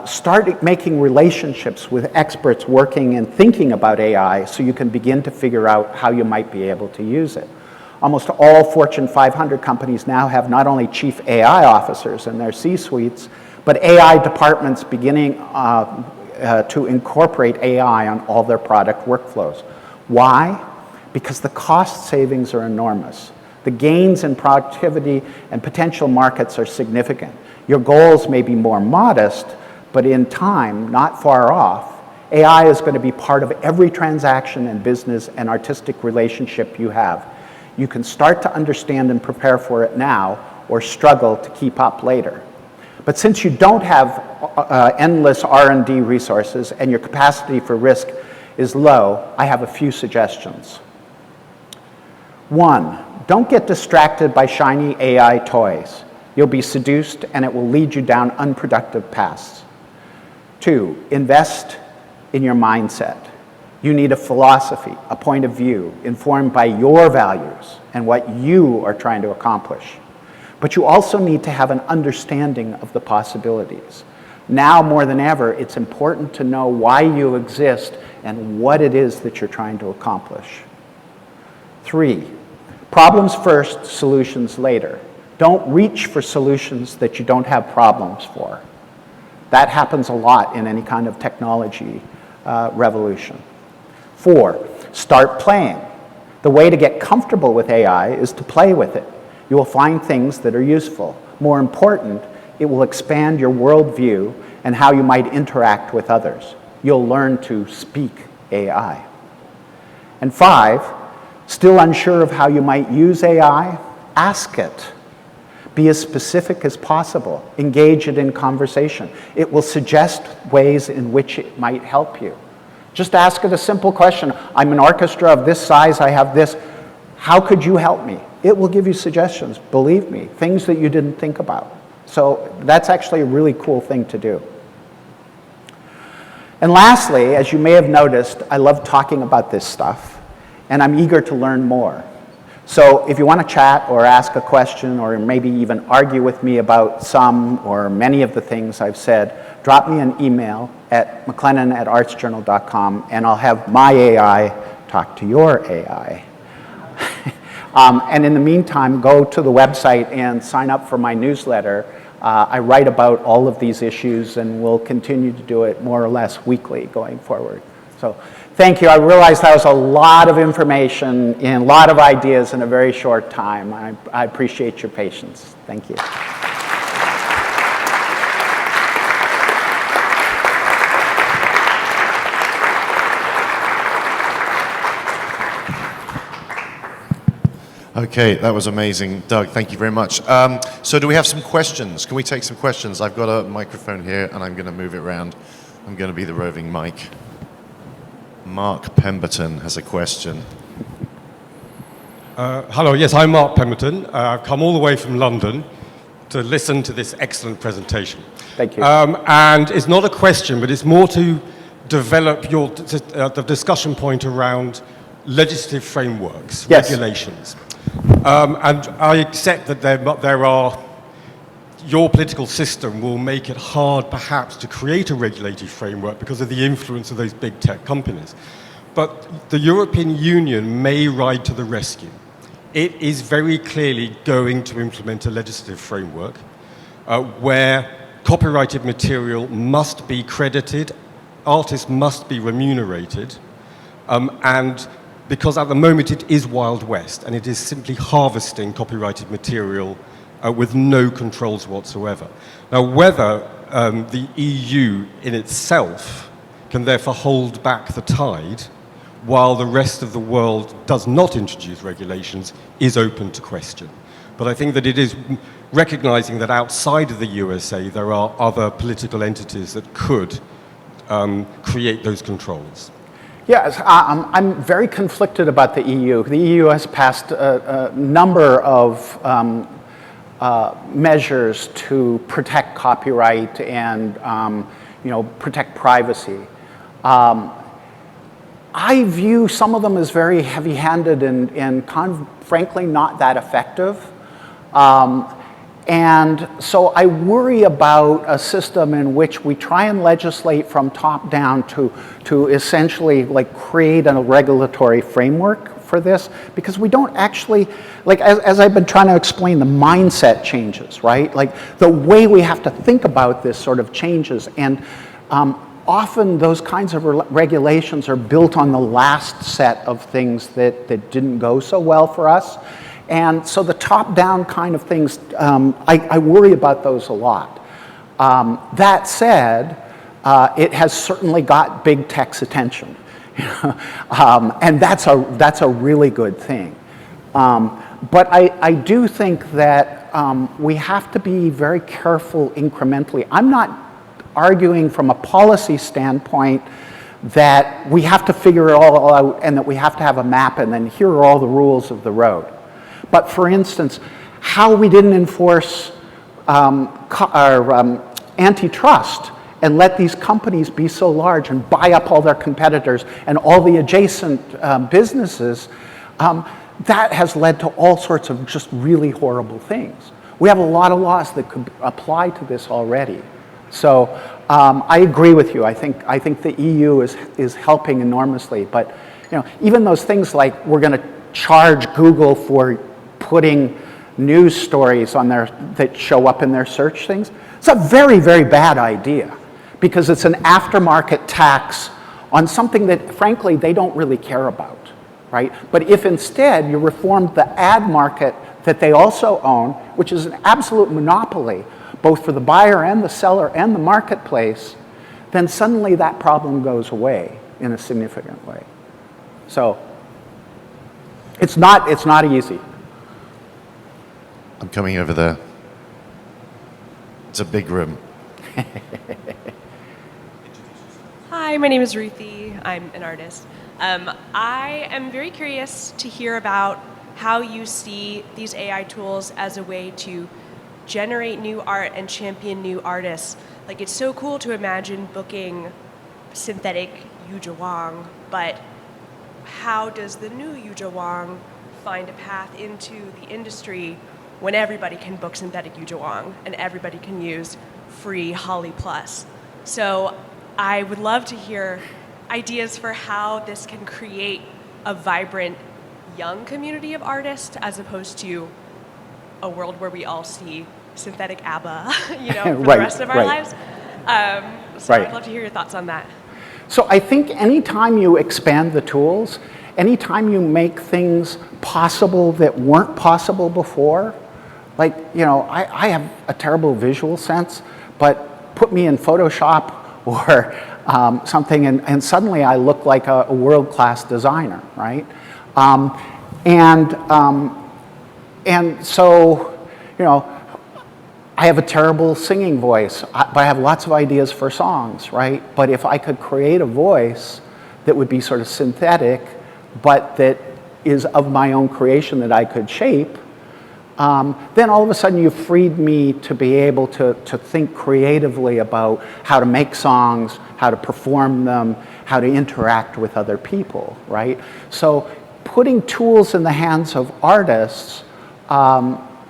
start making relationships with experts working and thinking about AI so you can begin to figure out how you might be able to use it. Almost all Fortune 500 companies now have not only chief AI officers in their C-suites, but AI departments beginning to incorporate AI on all their product workflows. Why? Because the cost savings are enormous. The gains in productivity and potential markets are significant. Your goals may be more modest, but in time, not far off, AI is going to be part of every transaction and business and artistic relationship you have. You can start to understand and prepare for it now, or struggle to keep up later. But since you don't have endless R&D resources and your capacity for risk is low, I have a few suggestions. One, don't get distracted by shiny AI toys. You'll be seduced and it will lead you down unproductive paths. Two, invest in your mindset. You need a philosophy, a point of view, informed by your values and what you are trying to accomplish. But you also need to have an understanding of the possibilities. Now more than ever, it's important to know why you exist and what it is that you're trying to accomplish. Three, problems first, solutions later. Don't reach for solutions that you don't have problems for. That happens a lot in any kind of technology revolution. Four, start playing. The way to get comfortable with AI is to play with it. You will find things that are useful. More important, it will expand your worldview and how you might interact with others. You'll learn to speak AI. And five, still unsure of how you might use AI? Ask it. Be as specific as possible. Engage it in conversation. It will suggest ways in which it might help you. Just ask it a simple question. I'm an orchestra of this size, I have this. How could you help me? It will give you suggestions, believe me, things that you didn't think about. So that's actually a really cool thing to do. And lastly, as you may have noticed, I love talking about this stuff, and I'm eager to learn more. So if you want to chat or ask a question or maybe even argue with me about some or many of the things I've said, drop me an email at McClennan@artsjournal.com, and I'll have my AI talk to your AI. And in the meantime, go to the website and sign up for my newsletter. I write about all of these issues and will continue to do it more or less weekly going forward. So thank you. I realize that was a lot of information and a lot of ideas in a very short time. I appreciate your patience. Thank you. Okay, that was amazing. Doug, thank you very much. So do we have some questions? Can we take some questions? I've got a microphone here and I'm going to move it around. I'm going to be the roving mic. Mark Pemberton has a question. Hello, yes, I'm Mark Pemberton. I've come all the way from London to listen to this excellent presentation. Thank you. And it's not a question, but it's more to develop the discussion point around legislative frameworks, yes. regulations. And I accept that there are, your political system will make it hard perhaps to create a regulatory framework because of the influence of those big tech companies. But the European Union may ride to the rescue. It is very clearly going to implement a legislative framework where copyrighted material must be credited, artists must be remunerated, and because at the moment it is Wild West and it is simply harvesting copyrighted material with no controls whatsoever. Now, whether the EU in itself can therefore hold back the tide while the rest of the world does not introduce regulations is open to question. But I think that it is recognizing that outside of the USA there are other political entities that could create those controls. Yes, I'm very conflicted about the EU. The EU has passed a number of measures to protect copyright and protect privacy. I view some of them as very heavy-handed and frankly not that effective. And so I worry about a system in which we try and legislate from top down to essentially like create a regulatory framework for this, because we don't actually, like as I've been trying to explain, the mindset changes, right? Like the way we have to think about this sort of changes, and often those kinds of regulations are built on the last set of things that didn't go so well for us. And so the top-down kind of things, I worry about those a lot. That said, it has certainly got big tech's attention, and that's a really good thing. But I do think that we have to be very careful incrementally. I'm not arguing from a policy standpoint that we have to figure it all out and that we have to have a map and then here are all the rules of the road. But for instance, how we didn't enforce antitrust and let these companies be so large and buy up all their competitors and all the adjacent businesses, that has led to all sorts of just really horrible things. We have a lot of laws that could apply to this already. So I agree with you. I think the EU is helping enormously. But even those things like we're going to charge Google for putting news stories on that show up in their search things. It's a very, very bad idea because it's an aftermarket tax on something that, frankly, they don't really care about, right? But if instead you reformed the ad market that they also own, which is an absolute monopoly, both for the buyer and the seller and the marketplace, then suddenly that problem goes away in a significant way. So it's not easy. I'm coming over there. It's a big room. Hi, my name is Ruthie. I'm an artist. I am very curious to hear about how you see these AI tools as a way to generate new art and champion new artists. Like, it's so cool to imagine booking synthetic Yuja Wang, but how does the new Yuja Wang find a path into the industry when everybody can book synthetic Yuja Wang and everybody can use free Holly Plus? So I would love to hear ideas for how this can create a vibrant young community of artists as opposed to a world where we all see synthetic ABBA, you know, for the Right, rest of our right. lives. So Right. I'd love to hear your thoughts on that. So I think anytime you expand the tools, anytime you make things possible that weren't possible before, like, you know, I have a terrible visual sense, but put me in Photoshop or something and suddenly I look like a world-class designer, right? And so, you know, I have a terrible singing voice, but I have lots of ideas for songs, right? But if I could create a voice that would be sort of synthetic, but that is of my own creation that I could shape, then all of a sudden you've freed me to be able to think creatively about how to make songs, how to perform them, how to interact with other people, right? So putting tools in the hands of artists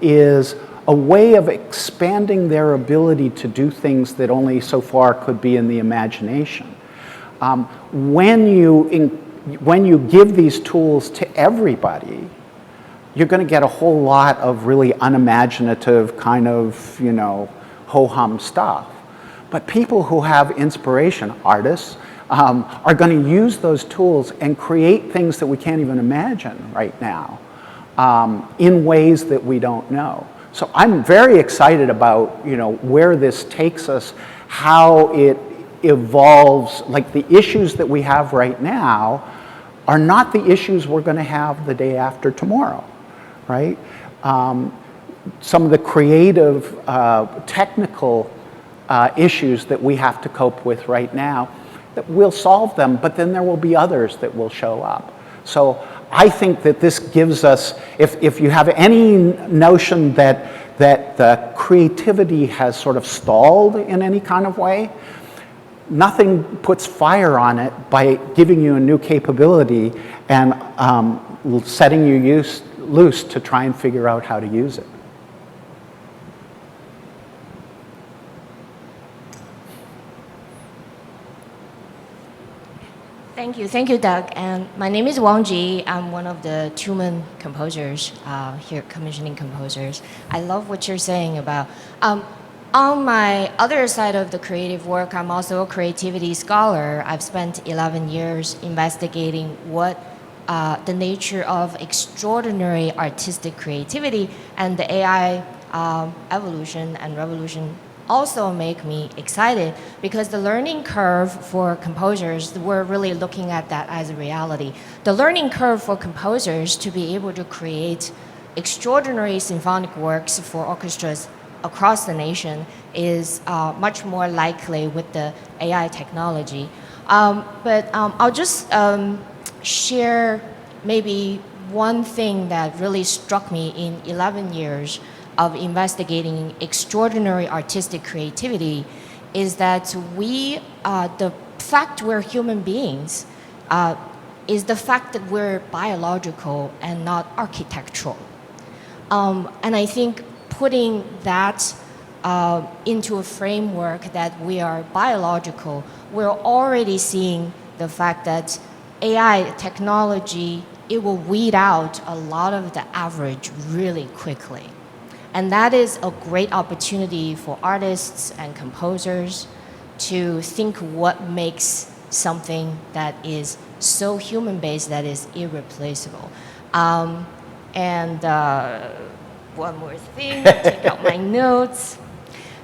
is a way of expanding their ability to do things that only so far could be in the imagination. When you give these tools to everybody, you're going to get a whole lot of really unimaginative kind of, you know, ho-hum stuff. But people who have inspiration, artists, are going to use those tools and create things that we can't even imagine right now in ways that we don't know. So I'm very excited about, you know, where this takes us, how it evolves. Like the issues that we have right now are not the issues we're going to have the day after tomorrow, right? Some of the creative, technical issues that we have to cope with right now, that we'll solve them, but then there will be others that will show up. So I think that this gives us, if you have any notion that the creativity has sort of stalled in any kind of way, nothing puts fire on it by giving you a new capability and setting you loose to try and figure out how to use it. Thank you, Doug. And my name is Wang Ji. I'm one of the Truman composers here, commissioning composers. I love what you're saying about. On my other side of the creative work, I'm also a creativity scholar. I've spent 11 years investigating what the nature of extraordinary artistic creativity and the AI evolution and revolution also make me excited because the learning curve for composers, we're really looking at that as a reality. The learning curve for composers to be able to create extraordinary symphonic works for orchestras across the nation is much more likely with the AI technology. But I'll just share maybe one thing that really struck me in 11 years of investigating extraordinary artistic creativity is that the fact we're human beings is the fact that we're biological and not architectural. And I think putting that into a framework that we are biological, we're already seeing the fact that AI technology, it will weed out a lot of the average really quickly. And that is a great opportunity for artists and composers to think what makes something that is so human-based that is irreplaceable. And one more thing, take out my notes.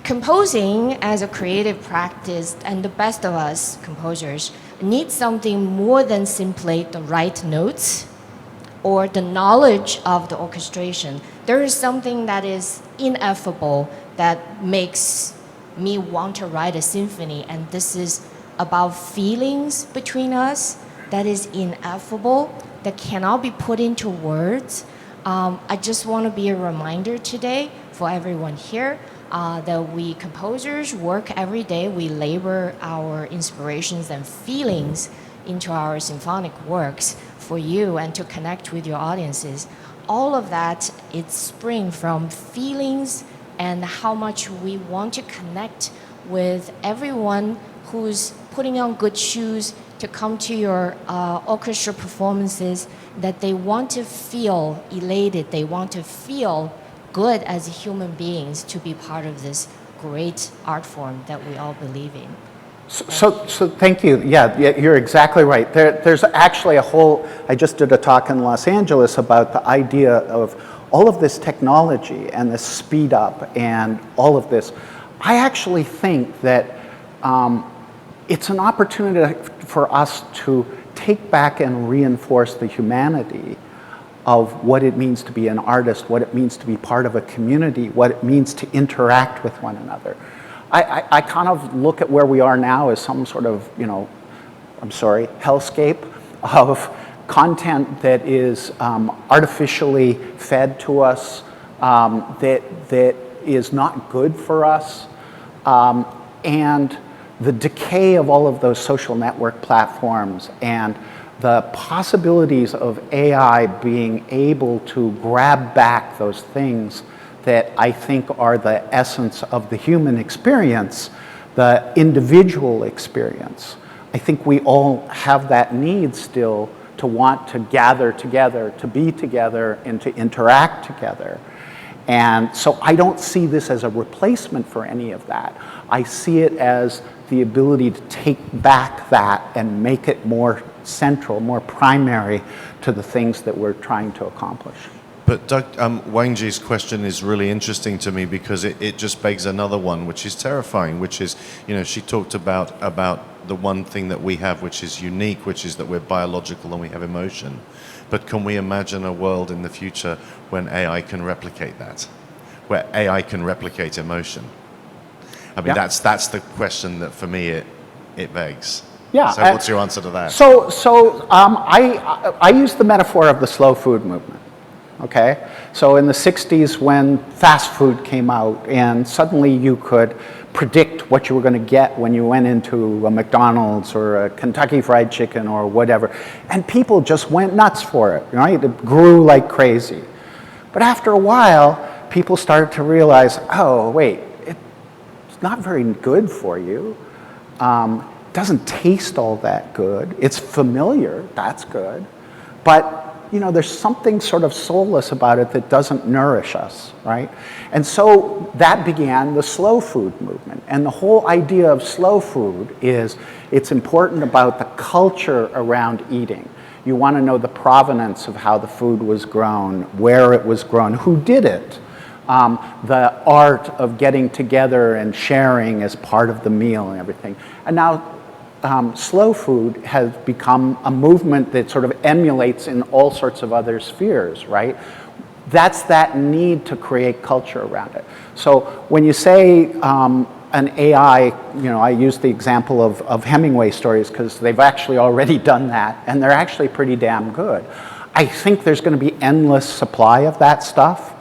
Composing as a creative practice, and the best of us composers, need something more than simply the right notes or the knowledge of the orchestration. There is something that is ineffable that makes me want to write a symphony, and this is about feelings between us that is ineffable, that cannot be put into words. I just want to be a reminder today for everyone here that we composers work every day, we labor our inspirations and feelings into our symphonic works for you and to connect with your audiences. All of that, it springs from feelings and how much we want to connect with everyone who's putting on good shoes to come to your orchestra performances that they want to feel elated, they want to feel good as human beings to be part of this great art form that we all believe in. So thank you. Yeah, you're exactly right. There's actually a whole, I just did a talk in Los Angeles about the idea of all of this technology and the speed up and all of this. I actually think that it's an opportunity for us to take back and reinforce the humanity of what it means to be an artist, what it means to be part of a community, what it means to interact with one another. I kind of look at where we are now as some sort of, hellscape of content that is artificially fed to us, that is not good for us, and the decay of all of those social network platforms and the possibilities of AI being able to grab back those things that I think are the essence of the human experience, the individual experience. I think we all have that need still to want to gather together, to be together, and to interact together. And so I don't see this as a replacement for any of that. I see it as the ability to take back that and make it more central, more primary to the things that we're trying to accomplish. But Doug, Wangji's question is really interesting to me because it just begs another one, which is terrifying, which is, she talked about the one thing that we have which is unique, which is that we're biological and we have emotion. But can we imagine a world in the future when AI can replicate that, where AI can replicate emotion? I mean, that's the question that for me it begs. Yeah. So what's your answer to that? I use the metaphor of the slow food movement. Okay, so in the 60s when fast food came out and suddenly you could predict what you were going to get when you went into a McDonald's or a Kentucky Fried Chicken or whatever, and people just went nuts for it, right? It grew like crazy. But after a while, people started to realize, oh, wait, it's not very good for you. It doesn't taste all that good. It's familiar, that's good. But there's something sort of soulless about it that doesn't nourish us, right? And so that began the slow food movement. And the whole idea of slow food is it's important about the culture around eating. You want to know the provenance of how the food was grown, where it was grown, who did it, the art of getting together and sharing as part of the meal and everything. And now slow food has become a movement that sort of emulates in all sorts of other spheres, right? That's that need to create culture around it. So when you say an AI, I use the example of Hemingway stories because they've actually already done that, and they're actually pretty damn good. I think there's going to be endless supply of that stuff,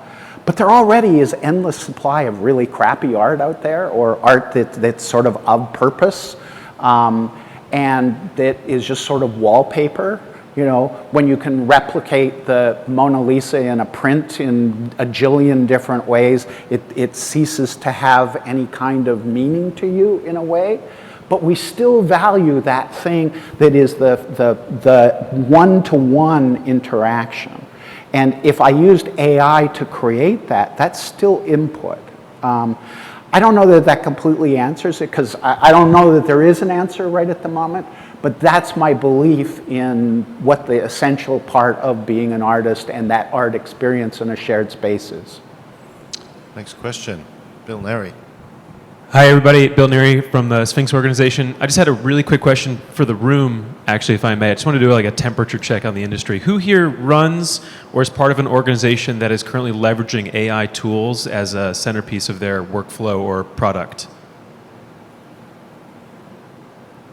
but there already is endless supply of really crappy art out there, or art that's sort of purpose. And that is just sort of wallpaper, when you can replicate the Mona Lisa in a print in a jillion different ways, it ceases to have any kind of meaning to you in a way. But we still value that thing that is the one-to-one interaction. And if I used AI to create that, that's still input. I don't know that completely answers it because I don't know that there is an answer right at the moment, but that's my belief in what the essential part of being an artist and that art experience in a shared space is. Next question, Bill Neri. Hi everybody, Bill Neri from the Sphinx organization. I just had a really quick question for the room, actually, if I may. I just want to do like a temperature check on the industry. Who here runs or is part of an organization that is currently leveraging AI tools as a centerpiece of their workflow or product?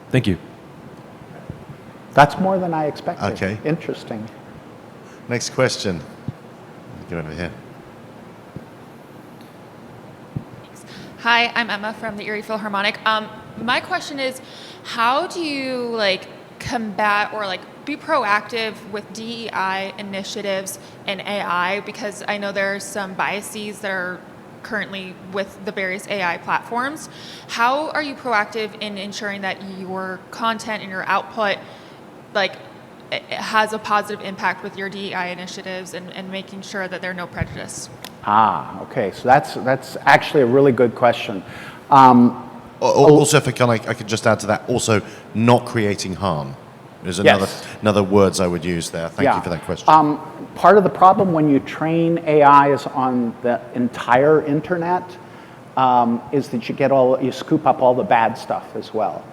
Thank you. That's more than I expected. Okay. Interesting. Next question. Go over here. Hi, I'm Emma from the Erie Philharmonic. My question is, how do you combat or be proactive with DEI initiatives in AI? Because I know there are some biases that are currently with the various AI platforms. How are you proactive in ensuring that your content and your output, like, it has a positive impact with your DEI initiatives and making sure that there are no prejudice? Okay, so that's actually a really good question. Also, if I could just add to that, also not creating harm. There's another words I would use there. Thank you for that question. Part of the problem when you train AIs on the entire internet is that you scoop up all the bad stuff as well.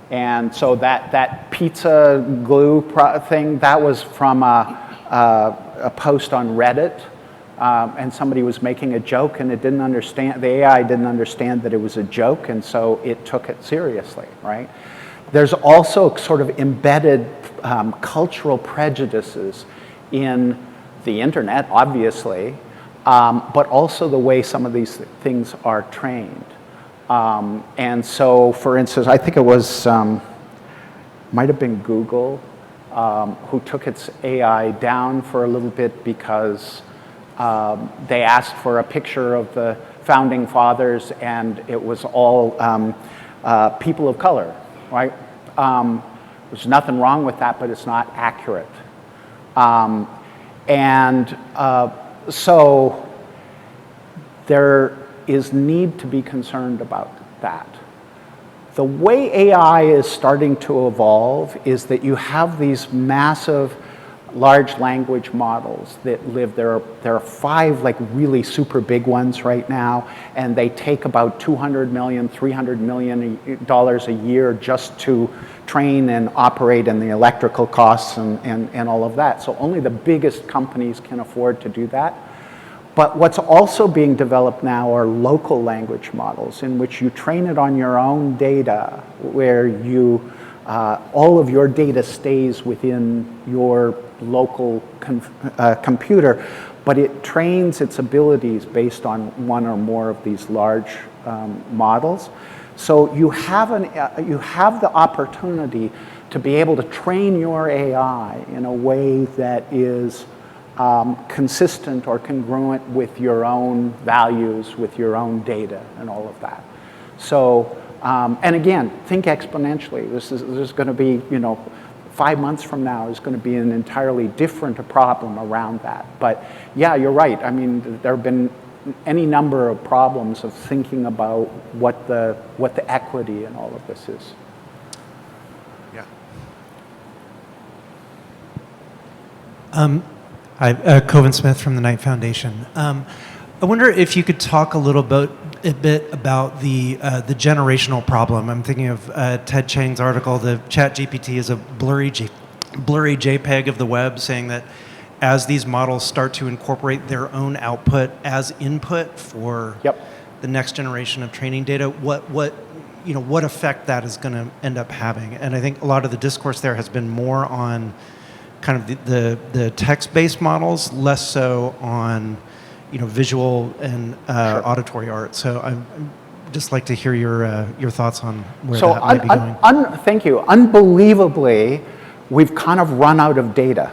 And so that pizza glue thing, that was from a post on Reddit, and somebody was making a joke, and the AI didn't understand that it was a joke, and so it took it seriously, right? There's also sort of embedded cultural prejudices in the internet, obviously, but also the way some of these things are trained. And so, for instance, I think it was, might have been Google, who took its AI down for a little bit because they asked for a picture of the founding fathers, and it was all people of color, right? There's nothing wrong with that, but it's not accurate. So there is need to be concerned about that. The way AI is starting to evolve is that you have these massive large language models that live, there are 5 like really super big ones right now, and they take about $200 million, $300 million a year just to train and operate, and the electrical costs and all of that. So only the biggest companies can afford to do that. But what's also being developed now are local language models in which you train it on your own data, where you all of your data stays within your local computer, but it trains its abilities based on one or more of these large models. So you have the opportunity to be able to train your AI in a way that is consistent or congruent with your own values, with your own data, and all of that. So, and again, think exponentially. There's going to be, 5 months from now is going to be an entirely different problem around that. But yeah, you're right. I mean, there have been any number of problems of thinking about what the equity in all of this is. Yeah. Hi, Coven Smith from the Knight Foundation. I wonder if you could talk a bit about the generational problem. I'm thinking of Ted Chiang's article, the ChatGPT is a blurry JPEG of the web, saying that as these models start to incorporate their own output as input for the next generation of training data, what effect that is going to end up having. And I think a lot of the discourse there has been more on kind of the text-based models, less so on visual and auditory art. So I'd just like to hear your thoughts on where that might be going. Thank you. Unbelievably, we've kind of run out of data,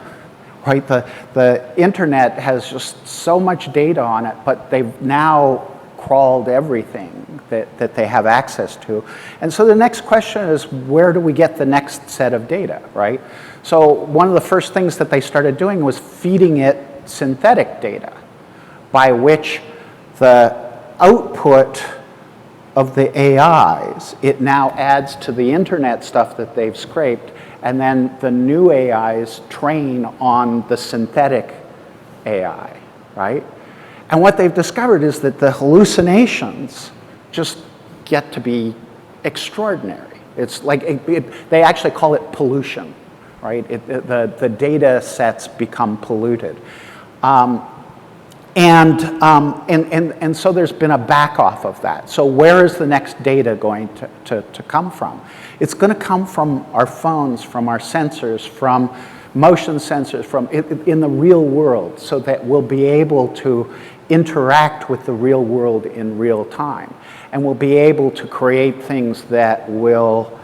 right? The internet has just so much data on it, but they've now crawled everything that they have access to. And so the next question is, where do we get the next set of data, right? So one of the first things that they started doing was feeding it synthetic data, by which the output of the AIs, it now adds to the internet stuff that they've scraped, and then the new AIs train on the synthetic AI, right? And what they've discovered is that the hallucinations just get to be extraordinary. It's like, they actually call it pollution, right? The data sets become polluted. And so there's been a back off of that. So where is the next data going to come from? It's going to come from our phones, from our sensors, from motion sensors, from in the real world, so that we'll be able to interact with the real world in real time. And we'll be able to create things that will,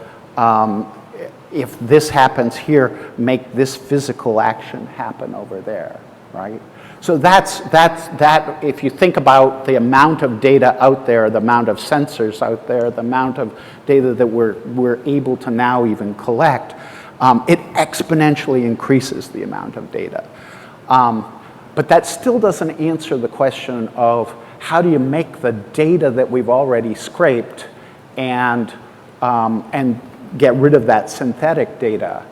if this happens here, make this physical action happen over there, right? So that, if you think about the amount of data out there, the amount of sensors out there, the amount of data that we're able to now even collect, it exponentially increases the amount of data. But that still doesn't answer the question of how do you make the data that we've already scraped and get rid of that synthetic data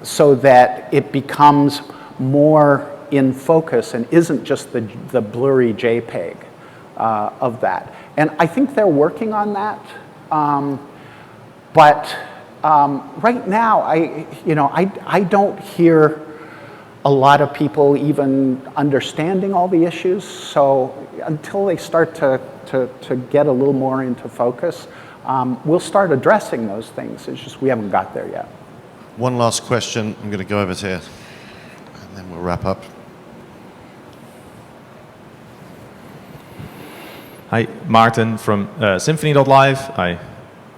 so that it becomes more in focus and isn't just the blurry JPEG of that. And I think they're working on that. But right now, I don't hear a lot of people even understanding all the issues. So until they start to get a little more into focus, we'll start addressing those things. It's just we haven't got there yet. One last question. I'm going to go over here, and then we'll wrap up. Hi, Maarten from Symphony.live. I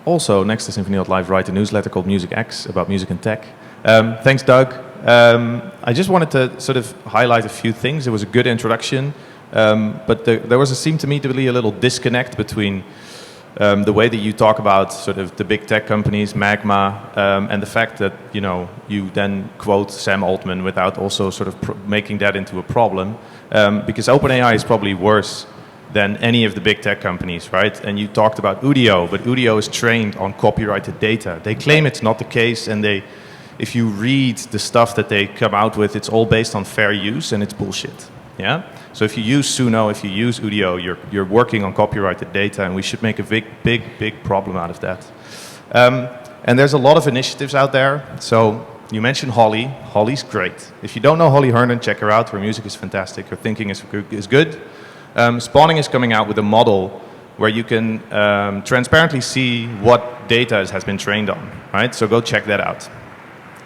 also, next to Symphony.live, write a newsletter called Music X about music and tech. Thanks, Doug. I just wanted to sort of highlight a few things. It was a good introduction, but there seemed to me to be a little disconnect between the way that you talk about sort of the big tech companies, Magma, and the fact that you then quote Sam Altman without also sort of making that into a problem, because OpenAI is probably worse than any of the big tech companies, right? And you talked about Udio, but Udio is trained on copyrighted data. They claim it's not the case, and if you read the stuff that they come out with, it's all based on fair use, and it's bullshit. Yeah. So if you use Suno, if you use Udio, you're working on copyrighted data, and we should make a big problem out of that. And there's a lot of initiatives out there. So you mentioned Holly. Holly's great. If you don't know Holly Herndon, check her out. Her music is fantastic. Her thinking is good. Spawning is coming out with a model where you can transparently see what data has been trained on. Right. So go check that out.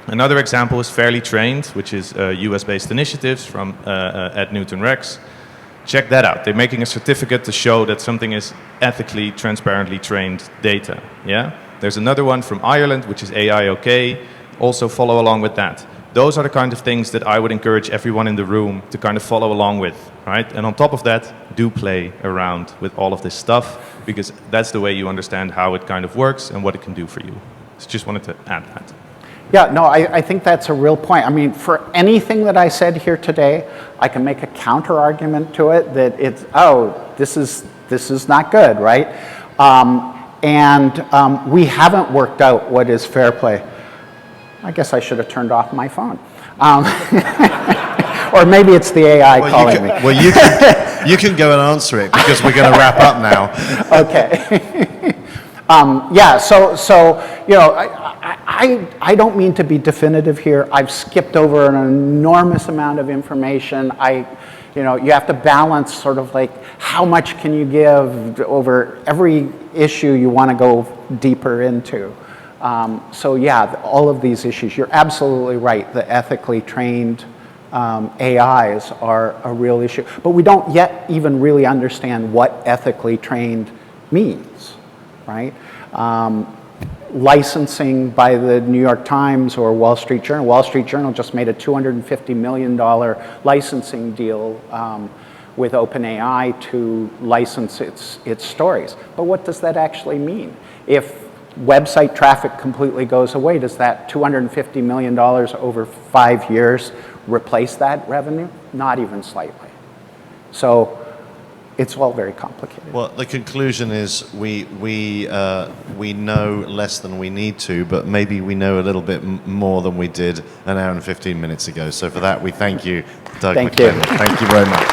Another example is Fairly Trained, which is US-based initiatives from Ed Newton Rex. Check that out. They're making a certificate to show that something is ethically, transparently trained data. Yeah. There's another one from Ireland, which is AI OK. Also follow along with that. Those are the kind of things that I would encourage everyone in the room to kind of follow along with, right? And on top of that, do play around with all of this stuff, because that's the way you understand how it kind of works and what it can do for you. So just wanted to add that. Yeah, no, I think that's a real point. I mean, for anything that I said here today, I can make a counter argument to it that it's, this is not good, right? We haven't worked out what is fair play. I guess I should have turned off my phone. Or maybe it's the AI calling me. Well, you can go and answer it, because we're going to wrap up now. Okay. I don't mean to be definitive here. I've skipped over an enormous amount of information. You have to balance sort of like how much can you give over every issue you want to go deeper into. All of these issues, you're absolutely right. The ethically trained AIs are a real issue. But we don't yet even really understand what ethically trained means, right? Licensing by the New York Times or Wall Street Journal. Wall Street Journal just made a $250 million licensing deal with OpenAI to license its stories. But what does that actually mean? If website traffic completely goes away, does that $250 million over 5 years replace that revenue? Not even slightly. So it's all very complicated. Well, the conclusion is we know less than we need to, but maybe we know a little bit more than we did an hour and 15 minutes ago. So for that, we thank you, Doug McClennan. Thank you very much.